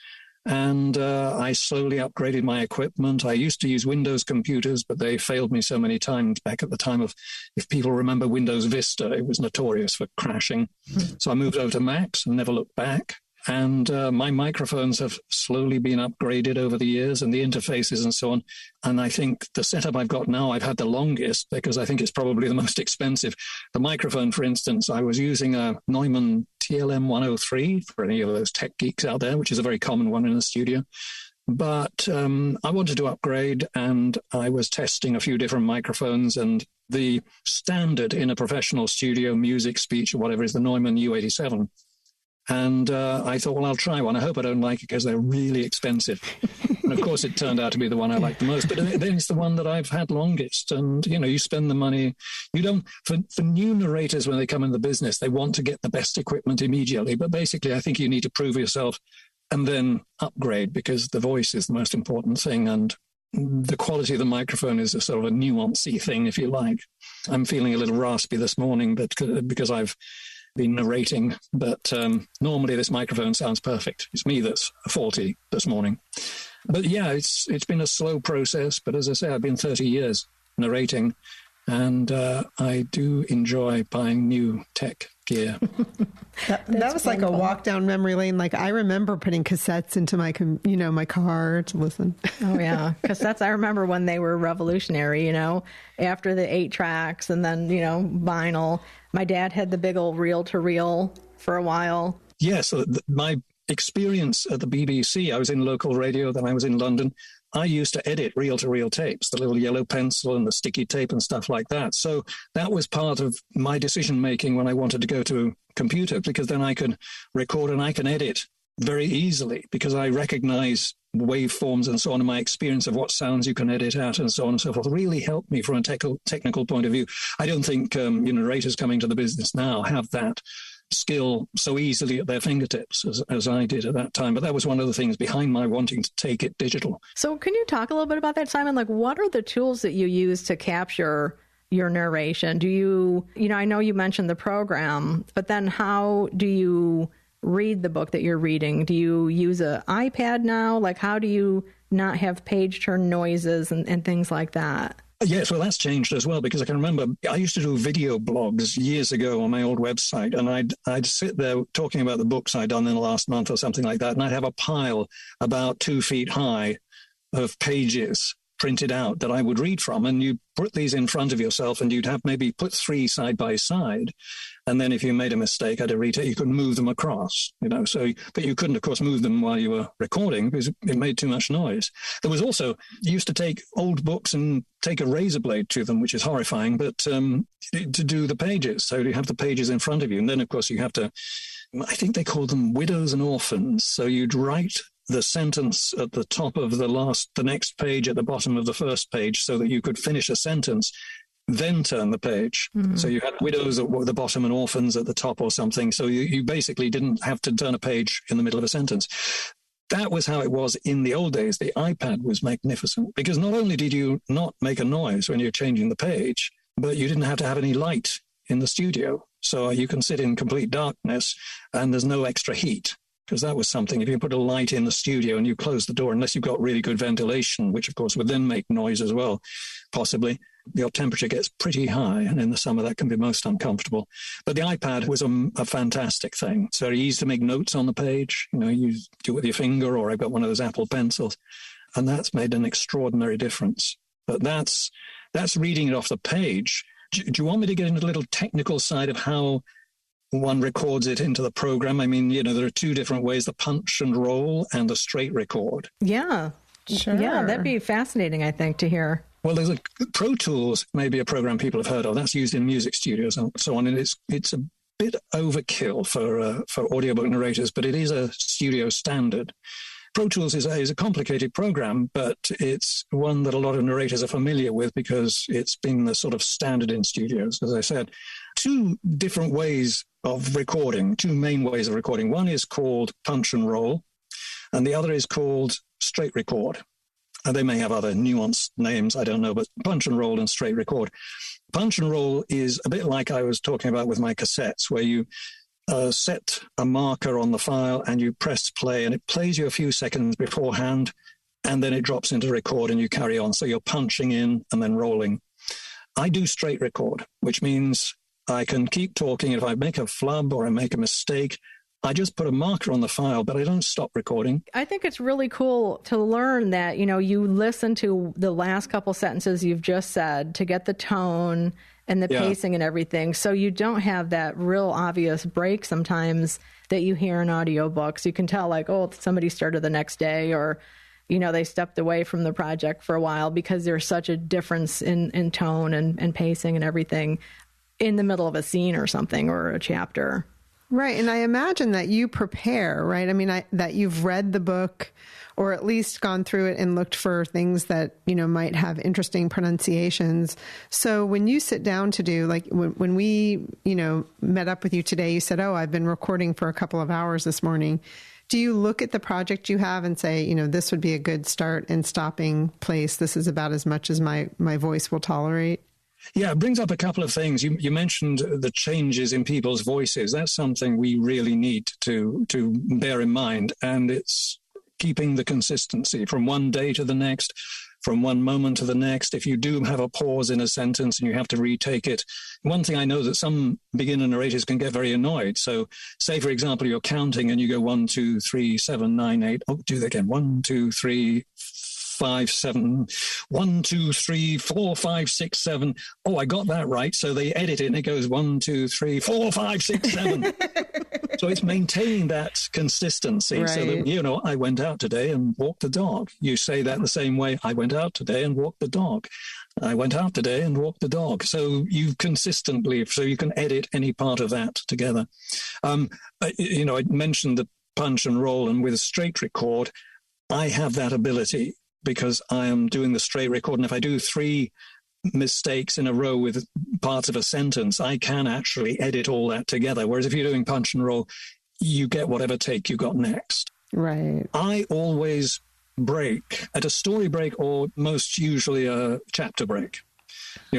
And I slowly upgraded my equipment. I used to use Windows computers, but they failed me so many times back at the time of, if people remember Windows Vista, it was notorious for crashing. So I moved over to Macs and never looked back. And my microphones have slowly been upgraded over the years, and the interfaces and so on. And I think the setup I've got now, I've had the longest because I think it's probably the most expensive. The microphone, for instance, I was using a Neumann TLM 103 for any of those tech geeks out there, which is a very common one in the studio. But I wanted to upgrade, and I was testing a few different microphones, and the standard in a professional studio, music, speech, or whatever, is the Neumann U87. And I thought, well, I'll try one. I hope I don't like it because they're really expensive. And of course, it turned out to be the one I liked the most. But then it's the one that I've had longest. And, you know, you spend the money. You don't, for new narrators, when they come in the business, they want to get the best equipment immediately. But basically, I think you need to prove yourself and then upgrade, because the voice is the most important thing. And the quality of the microphone is a sort of a nuancey thing, if you like. I'm feeling a little raspy this morning, but because I've been narrating, but normally this microphone sounds perfect. It's me that's faulty this morning. But yeah, it's been a slow process, but as I say, I've been 30 years narrating, and I do enjoy buying new tech gear. That was like a walk down memory lane. Like, I remember putting cassettes into my, my car to listen. Oh yeah. Cassettes. I remember when they were revolutionary, after the 8 tracks and then, vinyl. My dad had the big old reel-to-reel for a while. Yes. Yeah, so my experience at the BBC, I was in local radio, then I was in London. I used to edit reel-to-reel tapes, the little yellow pencil and the sticky tape and stuff like that. So that was part of my decision-making when I wanted to go to a computer, because then I could record and I can edit very easily, because I recognize waveforms and so on, and my experience of what sounds you can edit out and so on and so forth really helped me from a technical point of view. I don't think narrators coming to the business now have that skill so easily at their fingertips as I did at that time. But that was one of the things behind my wanting to take it digital. So can you talk a little bit about that, Simon? Like, what are the tools that you use to capture your narration? Do you, I know you mentioned the program, but then how do you read the book that you're reading? Do you use an iPad now? Like, how do you not have page turn noises and things like that? Yes, well, that's changed as well, because I can remember I used to do video blogs years ago on my old website, and I'd sit there talking about the books I'd done in the last month or something like that, and I'd have a pile about 2 feet high of pages printed out that I would read from, and you put these in front of yourself, and you'd have maybe put 3 side by side, and then if you made a mistake at a retake, you could move them across, so, but you couldn't, of course, move them while you were recording because it made too much noise. There was also, you used to take old books and take a razor blade to them, which is horrifying, but to do the pages. So you have the pages in front of you, and then, of course, you have to, I think they call them widows and orphans. So you'd write the sentence at the top of the next page at the bottom of the first page so that you could finish a sentence, then turn the page. Mm-hmm. So you had widows at the bottom and orphans at the top or something. So you basically didn't have to turn a page in the middle of a sentence. That was how it was in the old days. The iPad was magnificent because not only did you not make a noise when you're changing the page, but you didn't have to have any light in the studio. So you can sit in complete darkness and there's no extra heat. Because that was something, if you put a light in the studio and you close the door, unless you've got really good ventilation, which of course would then make noise as well, possibly, your temperature gets pretty high. And in the summer, that can be most uncomfortable. But the iPad was a fantastic thing. It's very easy to make notes on the page. You do it with your finger, or I've got one of those Apple pencils. And that's made an extraordinary difference. But that's reading it off the page. Do you want me to get into the little technical side of how one records it into the program? I mean, there are 2 different ways, the punch and roll and the straight record. Yeah, sure. Yeah, that'd be fascinating, I think, to hear. Well, there's Pro Tools, maybe a program people have heard of. That's used in music studios and so on. And it's a bit overkill for audiobook narrators, but it is a studio standard. Pro Tools is a complicated program, but it's one that a lot of narrators are familiar with because it's been the sort of standard in studios, as I said. 2 different ways of recording, 2 main ways of recording. One is called punch and roll, and the other is called straight record. And they may have other nuanced names, I don't know, but punch and roll and straight record. Punch and roll is a bit like I was talking about with my cassettes, where you set a marker on the file and you press play, and it plays you a few seconds beforehand, and then it drops into record and you carry on. So you're punching in and then rolling. I do straight record, which means I can keep talking. If I make a flub or I make a mistake, I just put a marker on the file, but I don't stop recording. I think it's really cool to learn that, you listen to the last couple sentences you've just said to get the tone and the pacing and everything. So you don't have that real obvious break sometimes that you hear in audiobooks. You can tell like, oh, somebody started the next day, or, they stepped away from the project for a while because there's such a difference in tone and pacing and everything in the middle of a scene or something, or a chapter. Right. And I imagine that you prepare, right? I mean, that you've read the book, or at least gone through it and looked for things that, might have interesting pronunciations. So when you sit down to do, like when we, met up with you today, you said, oh, I've been recording for a couple of hours this morning. Do you look at the project you have and say, this would be a good start and stopping place? This is about as much as my voice will tolerate? Yeah, it brings up a couple of things. You mentioned the changes in people's voices. That's something we really need to bear in mind. And it's keeping the consistency from one day to the next, from one moment to the next. If you do have a pause in a sentence and you have to retake it, one thing I know that some beginner narrators can get very annoyed. So say, for example, you're counting and you go 1, 2, 3, 7, 9, 8. Oh, do that again. 1, 2, 3, 5, 7, 1, 2, 3, 4, 5, 6, 7. Oh, I got that right. So they edit it and it goes 1, 2, 3, 4, 5, 6, 7. So it's maintaining that consistency. Right. So that, I went out today and walked the dog. You say that the same way. I went out today and walked the dog. I went out today and walked the dog. So you consistently, so you can edit any part of that together. I mentioned the punch and roll, and with a straight record, I have that ability, because I am doing the straight record. And if I do 3 mistakes in a row with parts of a sentence, I can actually edit all that together. Whereas if you're doing punch and roll, you get whatever take you got next. Right. I always break at a story break, or most usually a chapter break.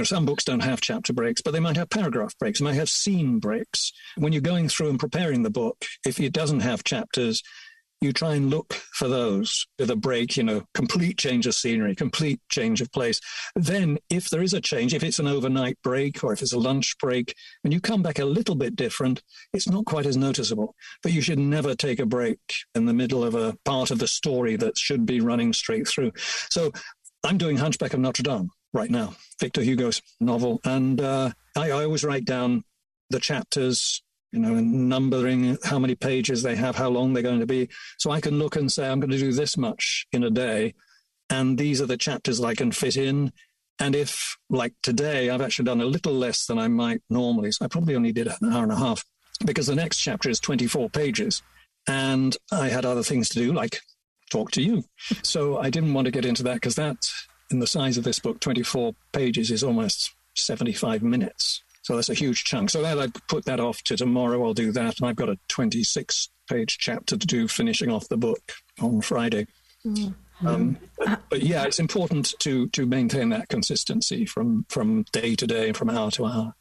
Some books don't have chapter breaks, but they might have paragraph breaks. They might have scene breaks. When you're going through and preparing the book, if it doesn't have chapters, you try and look for those with a break, complete change of scenery, complete change of place. Then if there is a change, if it's an overnight break or if it's a lunch break, when you come back a little bit different, it's not quite as noticeable. But you should never take a break in the middle of a part of the story that should be running straight through. So I'm doing Hunchback of Notre Dame right now, Victor Hugo's novel. And I always write down the chapters, and numbering how many pages they have, how long they're going to be. So I can look and say, I'm going to do this much in a day, and these are the chapters that I can fit in. And if, like today, I've actually done a little less than I might normally, so I probably only did an hour and a half, because the next chapter is 24 pages, and I had other things to do, like talk to you. So I didn't want to get into that, because that, in the size of this book, 24 pages is almost 75 minutes. So that's a huge chunk. So that I'd put that off to tomorrow. I'll do that. And I've got a 26-page chapter to do, finishing off the book on Friday. Mm-hmm. But yeah, it's important to maintain that consistency from day to day and from hour to hour.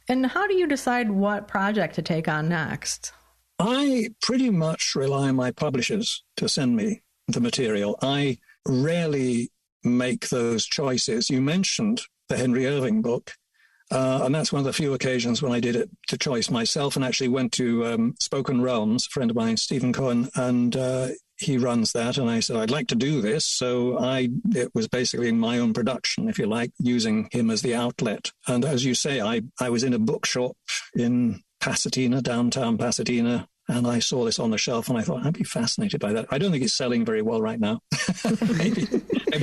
And how do you decide what project to take on next? I pretty much rely on my publishers to send me the material. I rarely make those choices. You mentioned the Henry Irving book. And that's one of the few occasions when I did it to choice myself, and actually went to Spoken Realms, a friend of mine, Stephen Cohen, and he runs that. And I said, I'd like to do this. So it was basically in my own production, if you like, using him as the outlet. And as you say, I was in a bookshop in Pasadena, downtown Pasadena, and I saw this on the shelf, and I thought, I'd be fascinated by that. I don't think it's selling very well right now. maybe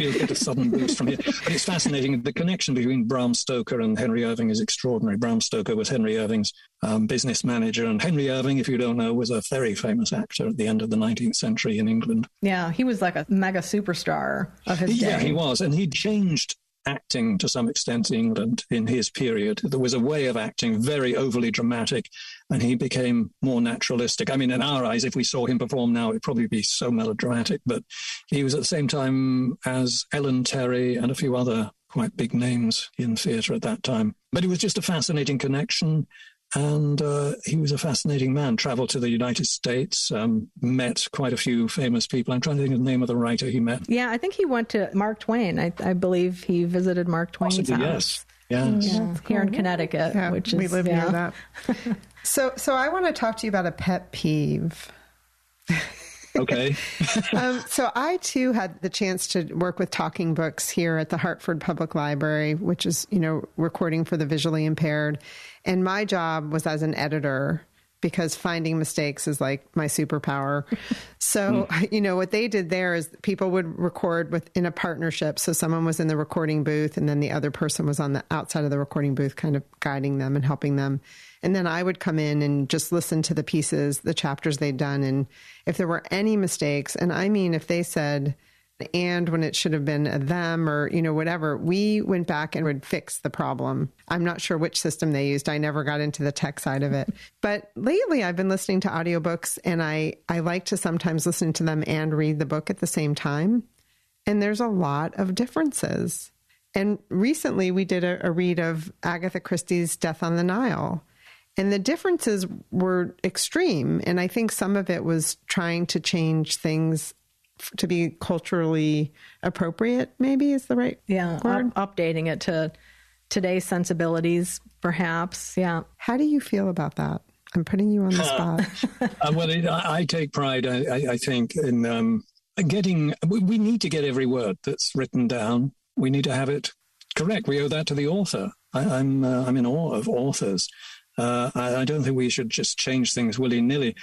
it'll get a sudden boost from here. But it's fascinating. The connection between Bram Stoker and Henry Irving is extraordinary. Bram Stoker was Henry Irving's business manager, and Henry Irving, if you don't know, was a very famous actor at the end of the 19th century in England. Yeah, he was like a mega superstar of his day. Yeah, he was, and he changed acting to some extent in England in his period. There was a way of acting very overly dramatic, and he became more naturalistic. I mean, in our eyes, if we saw him perform now, it'd probably be so melodramatic, but he was at the same time as Ellen Terry and a few other quite big names in theatre at that time. But it was just a fascinating connection, And he was a fascinating man, traveled to the United States, met quite a few famous people. I'm trying to think of the name of the writer he met. Yeah, I think he went to Mark Twain. I believe he visited Mark Twain's Possibly, house. Yes. Yeah, here in Connecticut, which is... We live near that. So I want to talk to you about a pet peeve. Okay. So I, too, had the chance to work with Talking Books here at the Hartford Public Library, which is, recording for the visually impaired. And my job was as an editor, because finding mistakes is like my superpower. So, what they did there is people would record in a partnership. So someone was in the recording booth and then the other person was on the outside of the recording booth, kind of guiding them and helping them. And then I would come in and just listen to the pieces, the chapters they'd done. And if there were any mistakes, and I mean, if they said, and when it should have been a them or, whatever, we went back and would fix the problem. I'm not sure which system they used. I never got into the tech side of it. But lately I've been listening to audiobooks, and I like to sometimes listen to them and read the book at the same time. And there's a lot of differences. And recently we did a read of Agatha Christie's Death on the Nile. And the differences were extreme. And I think some of it was trying to change things to be culturally appropriate, maybe is the right word. Updating it to today's sensibilities, perhaps. Yeah. How do you feel about that? I'm putting you on the spot. Well, I take pride, I think, in getting... We need to get every word that's written down. We need to have it correct. We owe that to the author. I'm in awe of authors. I don't think we should just change things willy-nilly.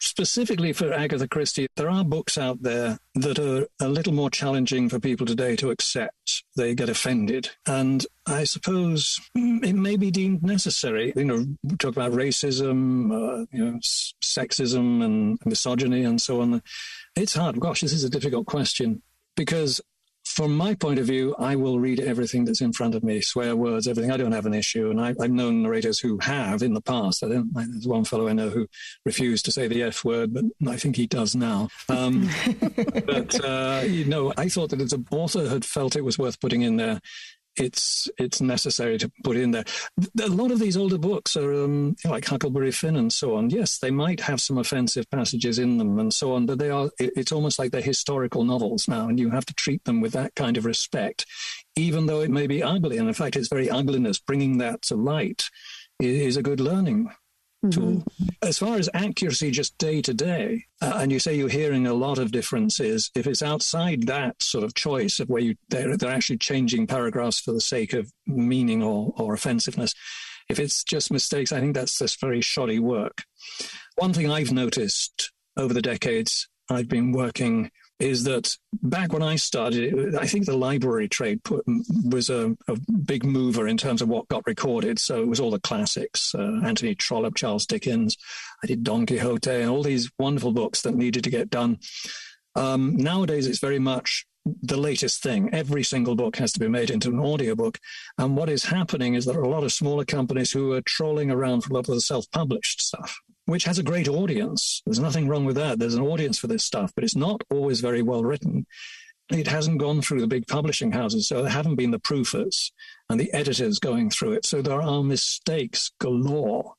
Specifically for Agatha Christie, there are books out there that are a little more challenging for people today to accept. They get offended. And I suppose it may be deemed necessary. We talk about racism, sexism and misogyny and so on. It's hard. Gosh, this is a difficult question, because from my point of view, I will read everything that's in front of me, swear words, everything. I don't have an issue. And I've known narrators who have in the past. There's one fellow I know who refused to say the F word, but I think he does now. But I thought that as an author had felt it was worth putting in there. It's necessary to put in there. A lot of these older books are like Huckleberry Finn and so on. Yes, they might have some offensive passages in them and so on, but it's almost like they're historical novels now, and you have to treat them with that kind of respect, even though it may be ugly. And in fact, its very ugliness, bringing that to light, is a good learning tool. As far as accuracy just day to day, and you say you're hearing a lot of differences, if it's outside that sort of choice of where they're actually changing paragraphs for the sake of meaning or offensiveness, if it's just mistakes, I think that's just very shoddy work. One thing I've noticed over the decades I've been working is that back when I started, I think the library trade was a big mover in terms of what got recorded. So it was all the classics, Anthony Trollope, Charles Dickens. I did Don Quixote and all these wonderful books that needed to get done. Nowadays, it's very much the latest thing. Every single book has to be made into an audiobook. And what is happening is there are a lot of smaller companies who are trolling around for a lot of the self-published stuff, which has a great audience. There's nothing wrong with that. There's an audience for this stuff, but it's not always very well written. It hasn't gone through the big publishing houses, so there haven't been the proofers and the editors going through it. So there are mistakes galore,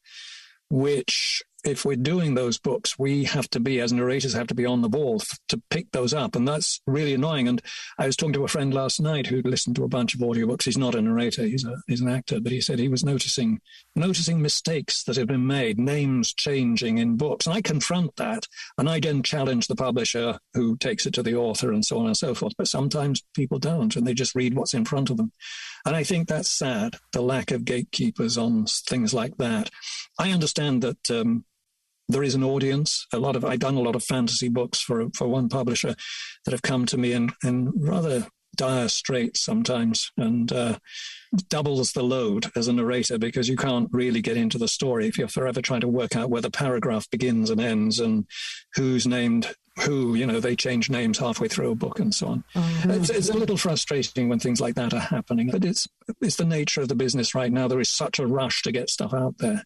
which, if we're doing those books, we have to be, as narrators, have to be on the ball to pick those up. And that's really annoying. And I was talking to a friend last night who'd listened to a bunch of audiobooks. He's not a narrator, he's an actor, but he said he was noticing mistakes that had been made, names changing in books. And I confront that, and I then challenge the publisher who takes it to the author and so on and so forth. But sometimes people don't, and they just read what's in front of them. And I think that's sad, the lack of gatekeepers on things like that. I understand that there is an audience. I've done a lot of fantasy books for one publisher that have come to me in rather dire straits sometimes, and doubles the load as a narrator, because you can't really get into the story if you're forever trying to work out where the paragraph begins and ends and who's named who. They change names halfway through a book and so on. It's a little frustrating when things like that are happening, but it's the nature of the business right now. There is such a rush to get stuff out there,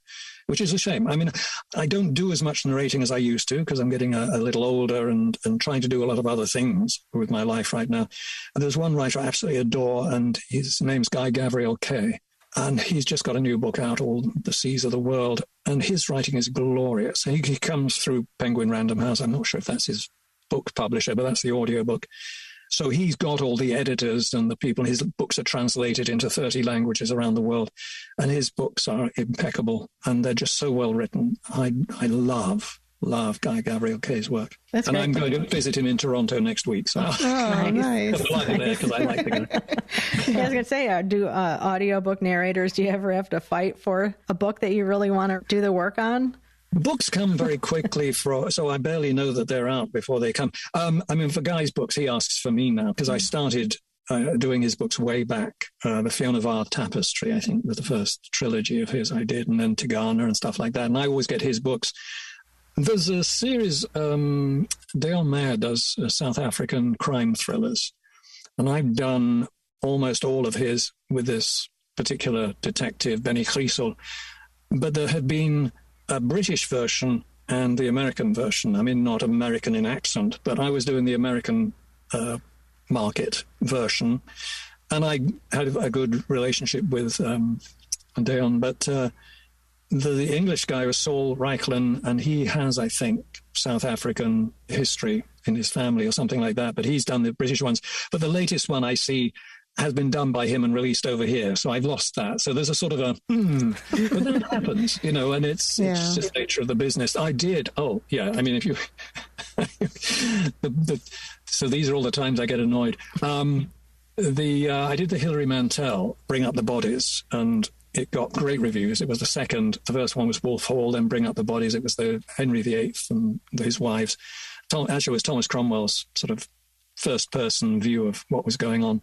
which is a shame. I mean, I don't do as much narrating as I used to, because I'm getting a little older and trying to do a lot of other things with my life right now. And there's one writer I absolutely adore, and his name's Guy Gavriel Kay. And he's just got a new book out, All the Seas of the World, and his writing is glorious. He comes through Penguin Random House. I'm not sure if that's his book publisher, but that's the audiobook. So he's got all the editors and the people. His books are translated into 30 languages around the world, and his books are impeccable, and they're just so well written. I love Guy Gavriel Kay's work. That's and great. I'm going to visit him in Toronto next week. So nice. because I like the guy. I was going to say, do audiobook narrators, do you ever have to fight for a book that you really want to do the work on? Books come very quickly, so I barely know that they're out before they come. For Guy's books, he asks for me now, because I started doing his books way back. The Fiona Var Tapestry, I think, was the first trilogy of his I did, and then Tigana and stuff like that. And I always get his books. There's a series, Deon Meyer does South African crime thrillers, and I've done almost all of his with this particular detective, Benny Chrysel. But there had been a British version and the American version. I mean, not American in accent, but I was doing the American market version, and I had a good relationship with Deon, but the English guy was Saul Reichlin, and he has, I think, South African history in his family or something like that, but he's done the British ones. But the latest one I see has been done by him and released over here, so I've lost that. So there's a sort of but that happens, and it's just the nature of the business. I did, if you... so these are all the times I get annoyed. I did the Hilary Mantel, Bring Up the Bodies, and it got great reviews. It was the second. The first one was Wolf Hall, then Bring Up the Bodies. It was the Henry VIII and his wives. Actually, it was Thomas Cromwell's sort of first-person view of what was going on.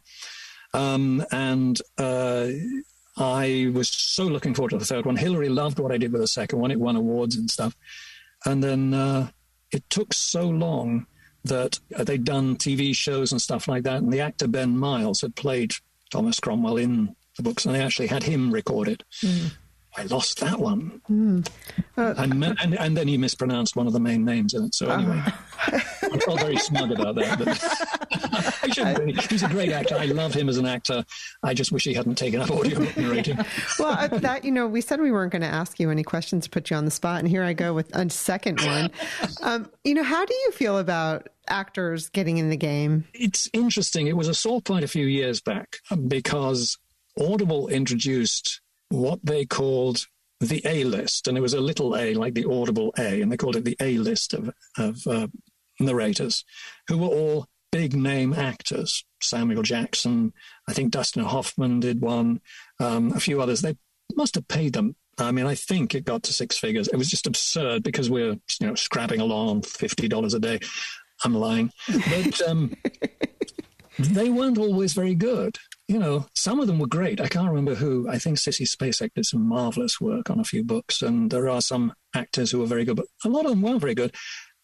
I was so looking forward to the third one. Hilary loved what I did with the second one. It won awards and stuff. And then it took so long that they'd done TV shows and stuff like that, and the actor Ben Miles had played Thomas Cromwell in the books, and they actually had him record it. I lost that one. And then he mispronounced one of the main names in it. So anyway, I felt very smug about that. But I shouldn't be. He's a great actor. I love him as an actor. I just wish he hadn't taken up audiobook narrating. Well, we said we weren't going to ask you any questions to put you on the spot, and here I go with a second one. How do you feel about actors getting in the game? It's interesting. It was a sore point a few years back because Audible introduced what they called the A-list, and it was a little A, like the Audible A, and they called it the A-list of narrators, who were all big-name actors. Samuel Jackson, I think Dustin Hoffman did one, a few others. They must have paid them. I mean, I think it got to six figures. It was just absurd because we're scrapping along on $50 a day. I'm lying. But they weren't always very good. Some of them were great. I can't remember who. I think Sissy Spacek did some marvelous work on a few books, and there are some actors who were very good, but a lot of them weren't very good.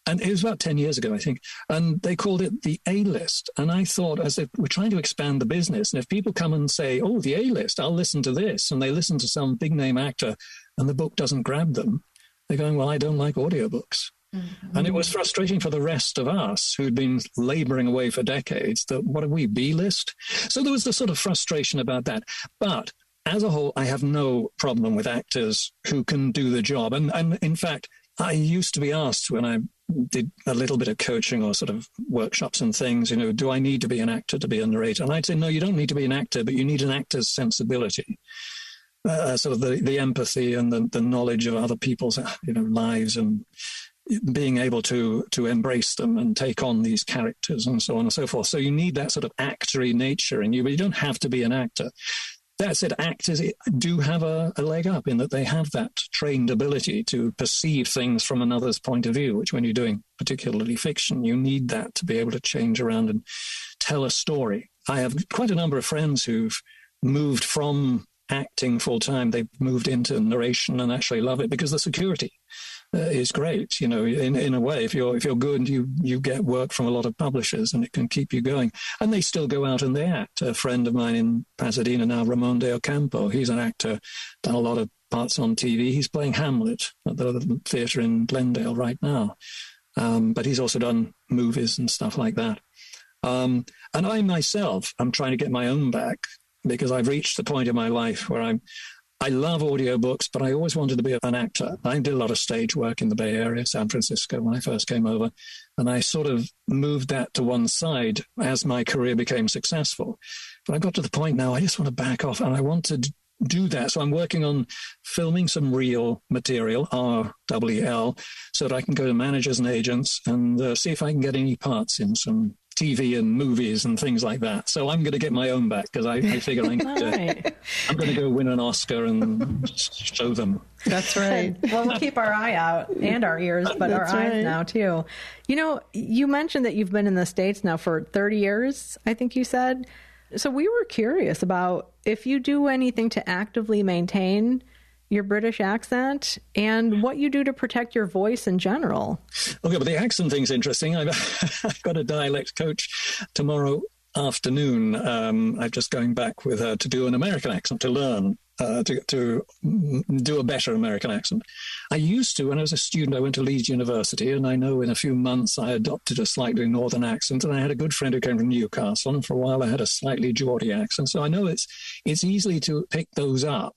And it was about 10 years ago, I think, and they called it the A-list. And I thought, as if we're trying to expand the business, and if people come and say, oh, the A-list, I'll listen to this, and they listen to some big-name actor, and the book doesn't grab them, they're going, well, I don't like audiobooks. Mm-hmm. And it was frustrating for the rest of us who'd been laboring away for decades that, what are we, B-list? So there was the sort of frustration about that. But as a whole, I have no problem with actors who can do the job. And in fact, I used to be asked when I did a little bit of coaching or sort of workshops and things, do I need to be an actor to be a narrator? And I'd say, no, you don't need to be an actor, but you need an actor's sensibility. Sort of the empathy and the knowledge of other people's lives, and being able to embrace them and take on these characters and so on and so forth. So you need that sort of actory nature in you, but you don't have to be an actor. That said, actors do have a leg up in that they have that trained ability to perceive things from another's point of view, which when you're doing particularly fiction, you need that to be able to change around and tell a story. I have quite a number of friends who've moved from acting full-time. They've moved into narration and actually love it because the security is great. In a way, if you're good, you get work from a lot of publishers and it can keep you going. And they still go out and they act. A friend of mine in Pasadena now, Ramon de Ocampo, he's an actor, done a lot of parts on TV. He's playing Hamlet at the theatre in Glendale right now. But he's also done movies and stuff like that. And I myself, I'm trying to get my own back because I've reached the point in my life where I love audiobooks, but I always wanted to be an actor. I did a lot of stage work in the Bay Area, San Francisco, when I first came over. And I sort of moved that to one side as my career became successful. But I got to the point now, I just want to back off, and I want to do that. So I'm working on filming some real material, RWL, so that I can go to managers and agents and see if I can get any parts in some TV and movies and things like that. So I'm going to get my own back, because I figure I'm going to go win an Oscar and show them. That's right. Well, we'll keep our eye out and our ears, but our eyes now too. You know, you mentioned that you've been in the States now for 30 years, I think you said. So we were curious about if you do anything to actively maintain your British accent and what you do to protect your voice in general. Okay, but the accent thing's interesting. I've got a dialect coach tomorrow afternoon. I'm just going back with her to do an American accent, to learn to do a better American accent. I used to, when I was a student, I went to Leeds University, and I know in a few months I adopted a slightly northern accent, and I had a good friend who came from Newcastle, and for a while I had a slightly Geordie accent. So I know it's easy to pick those up.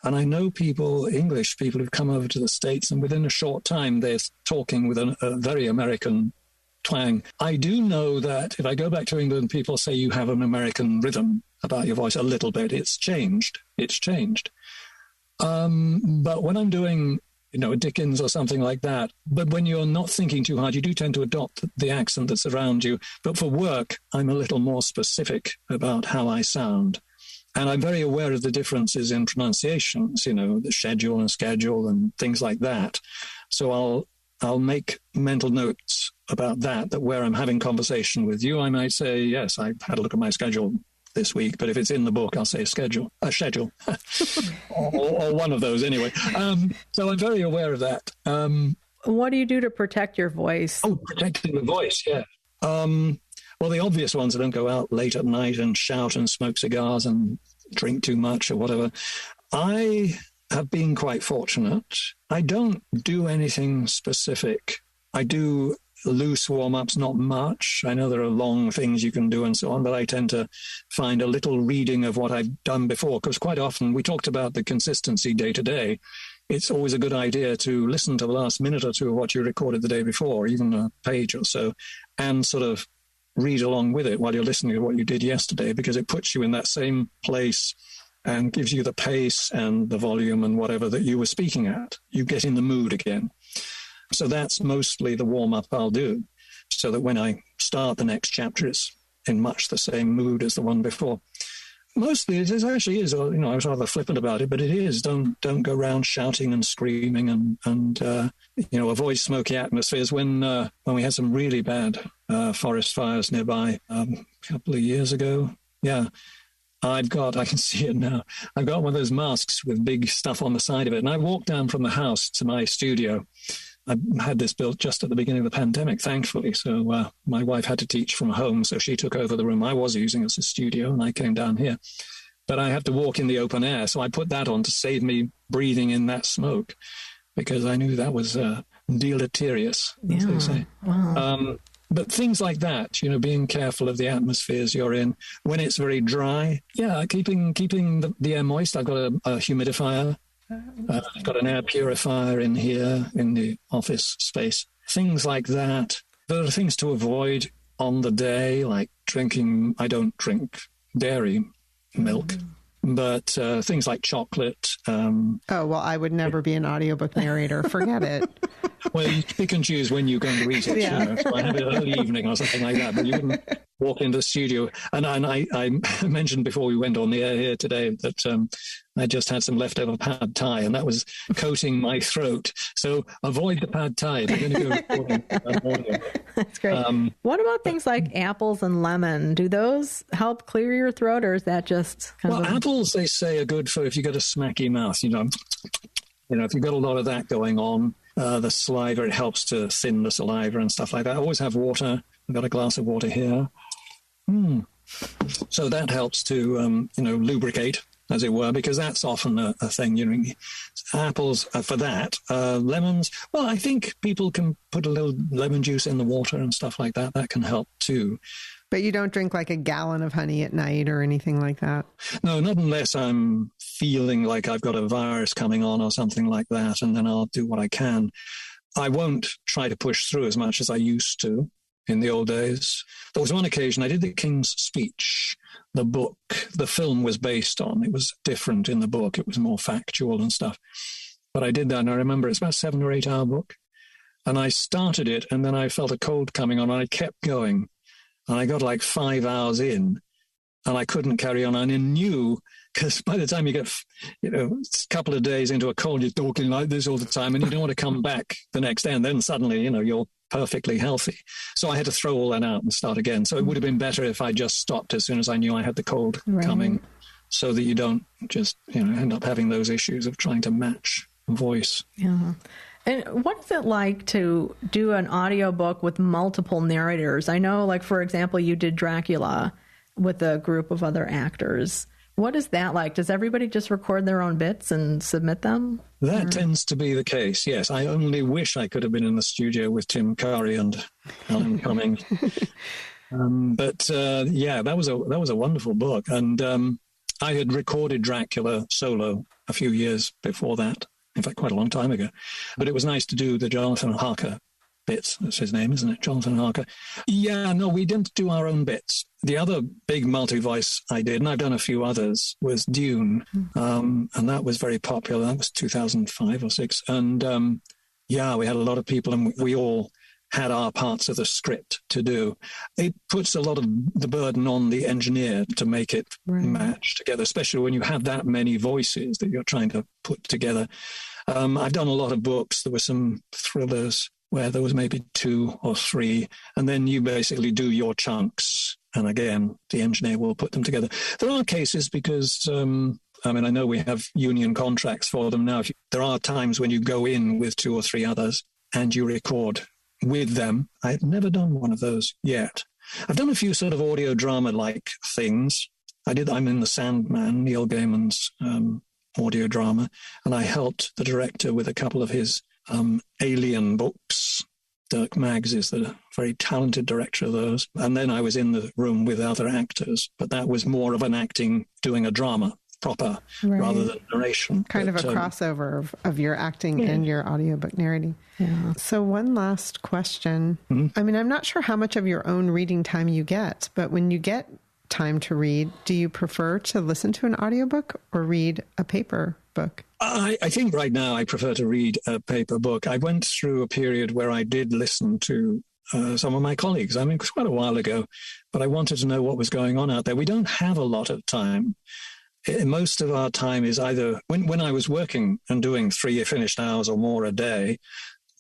And I know people, English people, who've come over to the States, and within a short time they're talking with a very American twang. I do know that if I go back to England, people say you have an American rhythm about your voice a little bit. It's changed. But when I'm doing, a Dickens or something like that, but when you're not thinking too hard, you do tend to adopt the accent that's around you. But for work, I'm a little more specific about how I sound. And I'm very aware of the differences in pronunciations, the schedule and schedule and things like that. So I'll make mental notes about that where I'm having conversation with you, I might say, yes, I had a look at my schedule this week, but if it's in the book, I'll say schedule, or one of those anyway. So I'm very aware of that. What do you do to protect your voice? Oh, protecting the voice, yeah. Well, the obvious ones, I don't go out late at night and shout and smoke cigars and drink too much or whatever. I have been quite fortunate. I don't do anything specific. I do loose warm-ups, not much. I know there are long things you can do and so on, but I tend to find a little reading of what I've done before, because quite often we talked about the consistency day to day. It's always a good idea to listen to the last minute or two of what you recorded the day before, even a page or so, and sort of read along with it while you're listening to what you did yesterday, because it puts you in that same place and gives you the pace and the volume and whatever that you were speaking at. You get in the mood again. So that's mostly the warm-up I'll do, so that when I start the next chapter, it's in much the same mood as the one before. Mostly it actually is, I was rather flippant about it, but it is. Don't go around shouting and screaming and avoid smoky atmospheres. When we had some really bad forest fires nearby a couple of years ago, I can see it now. I've got one of those masks with big stuff on the side of it, and I walked down from the house to my studio. I had this built just at the beginning of the pandemic, thankfully. So my wife had to teach from home, so she took over the room I was using as a studio, and I came down here. But I have to walk in the open air, so I put that on to save me breathing in that smoke, because I knew that was deleterious, as they say. Wow. But things like that, being careful of the atmospheres you're in. When it's very dry, keeping the air moist. I've got a humidifier. I've got an air purifier in here in the office space. Things like that. There are things to avoid on the day, like drinking. I don't drink dairy milk, but things like chocolate. I would never be an audiobook narrator. Forget it. Well, you pick and choose when you're going to read it. Yeah. So I have it early evening or something like that, but you wouldn't walk into the studio. And I mentioned before we went on the air here today that I just had some leftover pad thai, and that was coating my throat. So avoid the pad thai if you're going to go recording audio. That's great. What about things like apples and lemon? Do those help clear your throat, or is that just apples, they say, are good for if you got a smacky mouth, if you've got a lot of that going on. The saliva, it helps to thin the saliva and stuff like that. I always have water. I've got a glass of water here. So that helps to, lubricate, as it were, because that's often a thing. apples for that. Lemons, well, I think people can put a little lemon juice in the water and stuff like that. That can help too. But you don't drink like a gallon of honey at night or anything like that? No, not unless I'm feeling like I've got a virus coming on or something like that, and then I'll do what I can. I won't try to push through as much as I used to in the old days. There was one occasion I did the King's Speech, the book the film was based on. It was different in the book. It was more factual and stuff. But I did that, and I remember it's about a 7 or 8 hour book. And I started it, and then I felt a cold coming on, and I kept going. And I got like 5 hours in, and I couldn't carry on. And I knew, because by the time you get, a couple of days into a cold, you're talking like this all the time, and you don't want to come back the next day. And then suddenly, you're perfectly healthy. So I had to throw all that out and start again. So it would have been better if I just stopped as soon as I knew I had the cold coming, so that you don't just, end up having those issues of trying to match voice. Yeah. And what is it like to do an audiobook with multiple narrators? I know, like, for example, you did Dracula with a group of other actors. What is that like? Does everybody just record their own bits and submit them? That tends to be the case, yes. I only wish I could have been in the studio with Tim Curry and Alan Cummings. That was a wonderful book. And I had recorded Dracula solo a few years before that. In fact, quite a long time ago. But it was nice to do the Jonathan Harker bits. That's his name, isn't it? Jonathan Harker. Yeah, no, we didn't do our own bits. The other big multi-voice I did, and I've done a few others, was Dune. And that was very popular. That was 2005 or 6. And we had a lot of people, and we all had our parts of the script to do. It puts a lot of the burden on the engineer to make it match together, especially when you have that many voices that you're trying to put together. I've done a lot of books. There were some thrillers where there was maybe 2 or 3, and then you basically do your chunks. And again, the engineer will put them together. There are cases because, I know we have union contracts for them now. There are times when you go in with 2 or 3 others and you record with them. I've never done one of those yet. I've done a few sort of audio drama-like things. I'm in The Sandman, Neil Gaiman's audio drama, and I helped the director with a couple of his Alien books. Dirk Maggs is the very talented director of those. And then I was in the room with other actors, but that was more of an acting, doing a drama proper rather than narration. Kind of a crossover of your acting and your audiobook narrating. Yeah. So one last question. Mm-hmm. I'm not sure how much of your own reading time you get, but when you get time to read, do you prefer to listen to an audiobook or read a paper book? I think right now I prefer to read a paper book. I went through a period where I did listen to some of my colleagues. It was quite a while ago, but I wanted to know what was going on out there. We don't have a lot of time. Most of our time is either when I was working and doing 3 finished hours or more a day,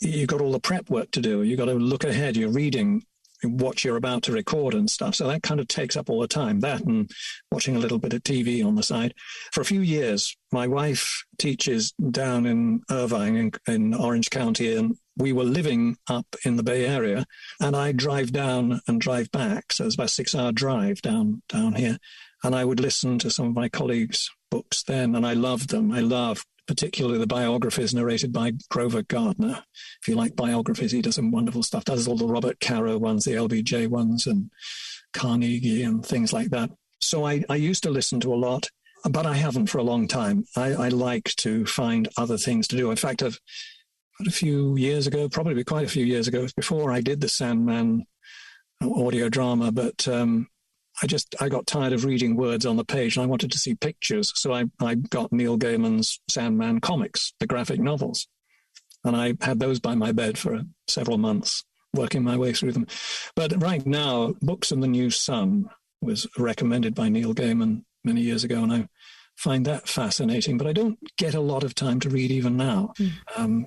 you've got all the prep work to do. You've got to look ahead. You're reading what you're about to record and stuff. So that kind of takes up all the time. That and watching a little bit of TV on the side. For a few years, my wife teaches down in Irvine in Orange County, and we were living up in the Bay Area, and I drive down and drive back. So it's about a 6-hour drive down here. And I would listen to some of my colleagues' books then, and I loved them. I loved particularly the biographies narrated by Grover Gardner. If you like biographies, he does some wonderful stuff. Does all the Robert Caro ones, the LBJ ones, and Carnegie and things like that. So I used to listen to a lot, but I haven't for a long time. I like to find other things to do. In fact, a few years ago, probably quite a few years ago, before I did the Sandman audio drama, but I got tired of reading words on the page, and I wanted to see pictures. So I got Neil Gaiman's Sandman comics, the graphic novels. And I had those by my bed for several months, working my way through them. But right now, Books in the New Sun was recommended by Neil Gaiman many years ago, and I find that fascinating. But I don't get a lot of time to read even now.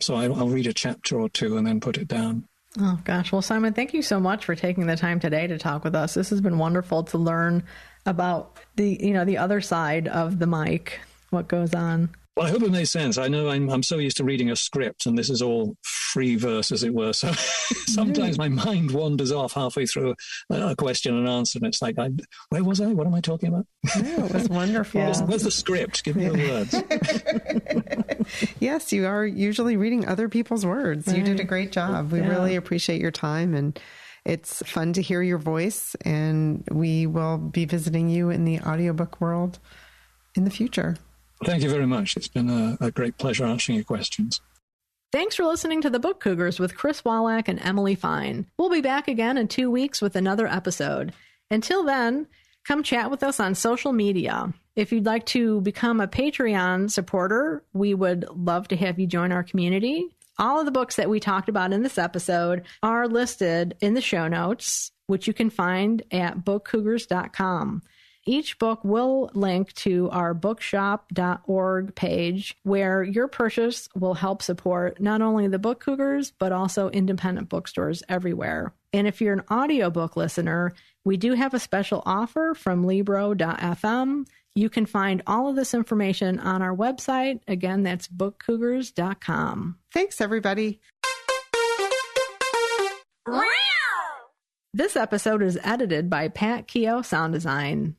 So I'll read a chapter or 2 and then put it down. Oh, gosh. Well, Simon, thank you so much for taking the time today to talk with us. This has been wonderful to learn about the other side of the mic, what goes on. Well, I hope it made sense. I know I'm so used to reading a script, and this is all free verse, as it were. So sometimes my mind wanders off halfway through a question and answer, and it's like, where was I? What am I talking about? Yeah, it was wonderful. Where's the script? Give me the words. Yes, you are usually reading other people's words. You did a great job. We really appreciate your time, and it's fun to hear your voice, and we will be visiting you in the audiobook world in the future. Thank you very much. It's been a great pleasure answering your questions. Thanks for listening to the Book Cougars with Chris Wallach and Emily Fine. We'll be back again in 2 weeks with another episode. Until then, come chat with us on social media. If you'd like to become a Patreon supporter, we would love to have you join our community. All of the books that we talked about in this episode are listed in the show notes, which you can find at bookcougars.com. Each book will link to our bookshop.org page, where your purchase will help support not only the Book Cougars, but also independent bookstores everywhere. And if you're an audiobook listener, we do have a special offer from Libro.fm. You can find all of this information on our website. Again, that's bookcougars.com. Thanks, everybody. This episode is edited by Pat Keogh Sound Design.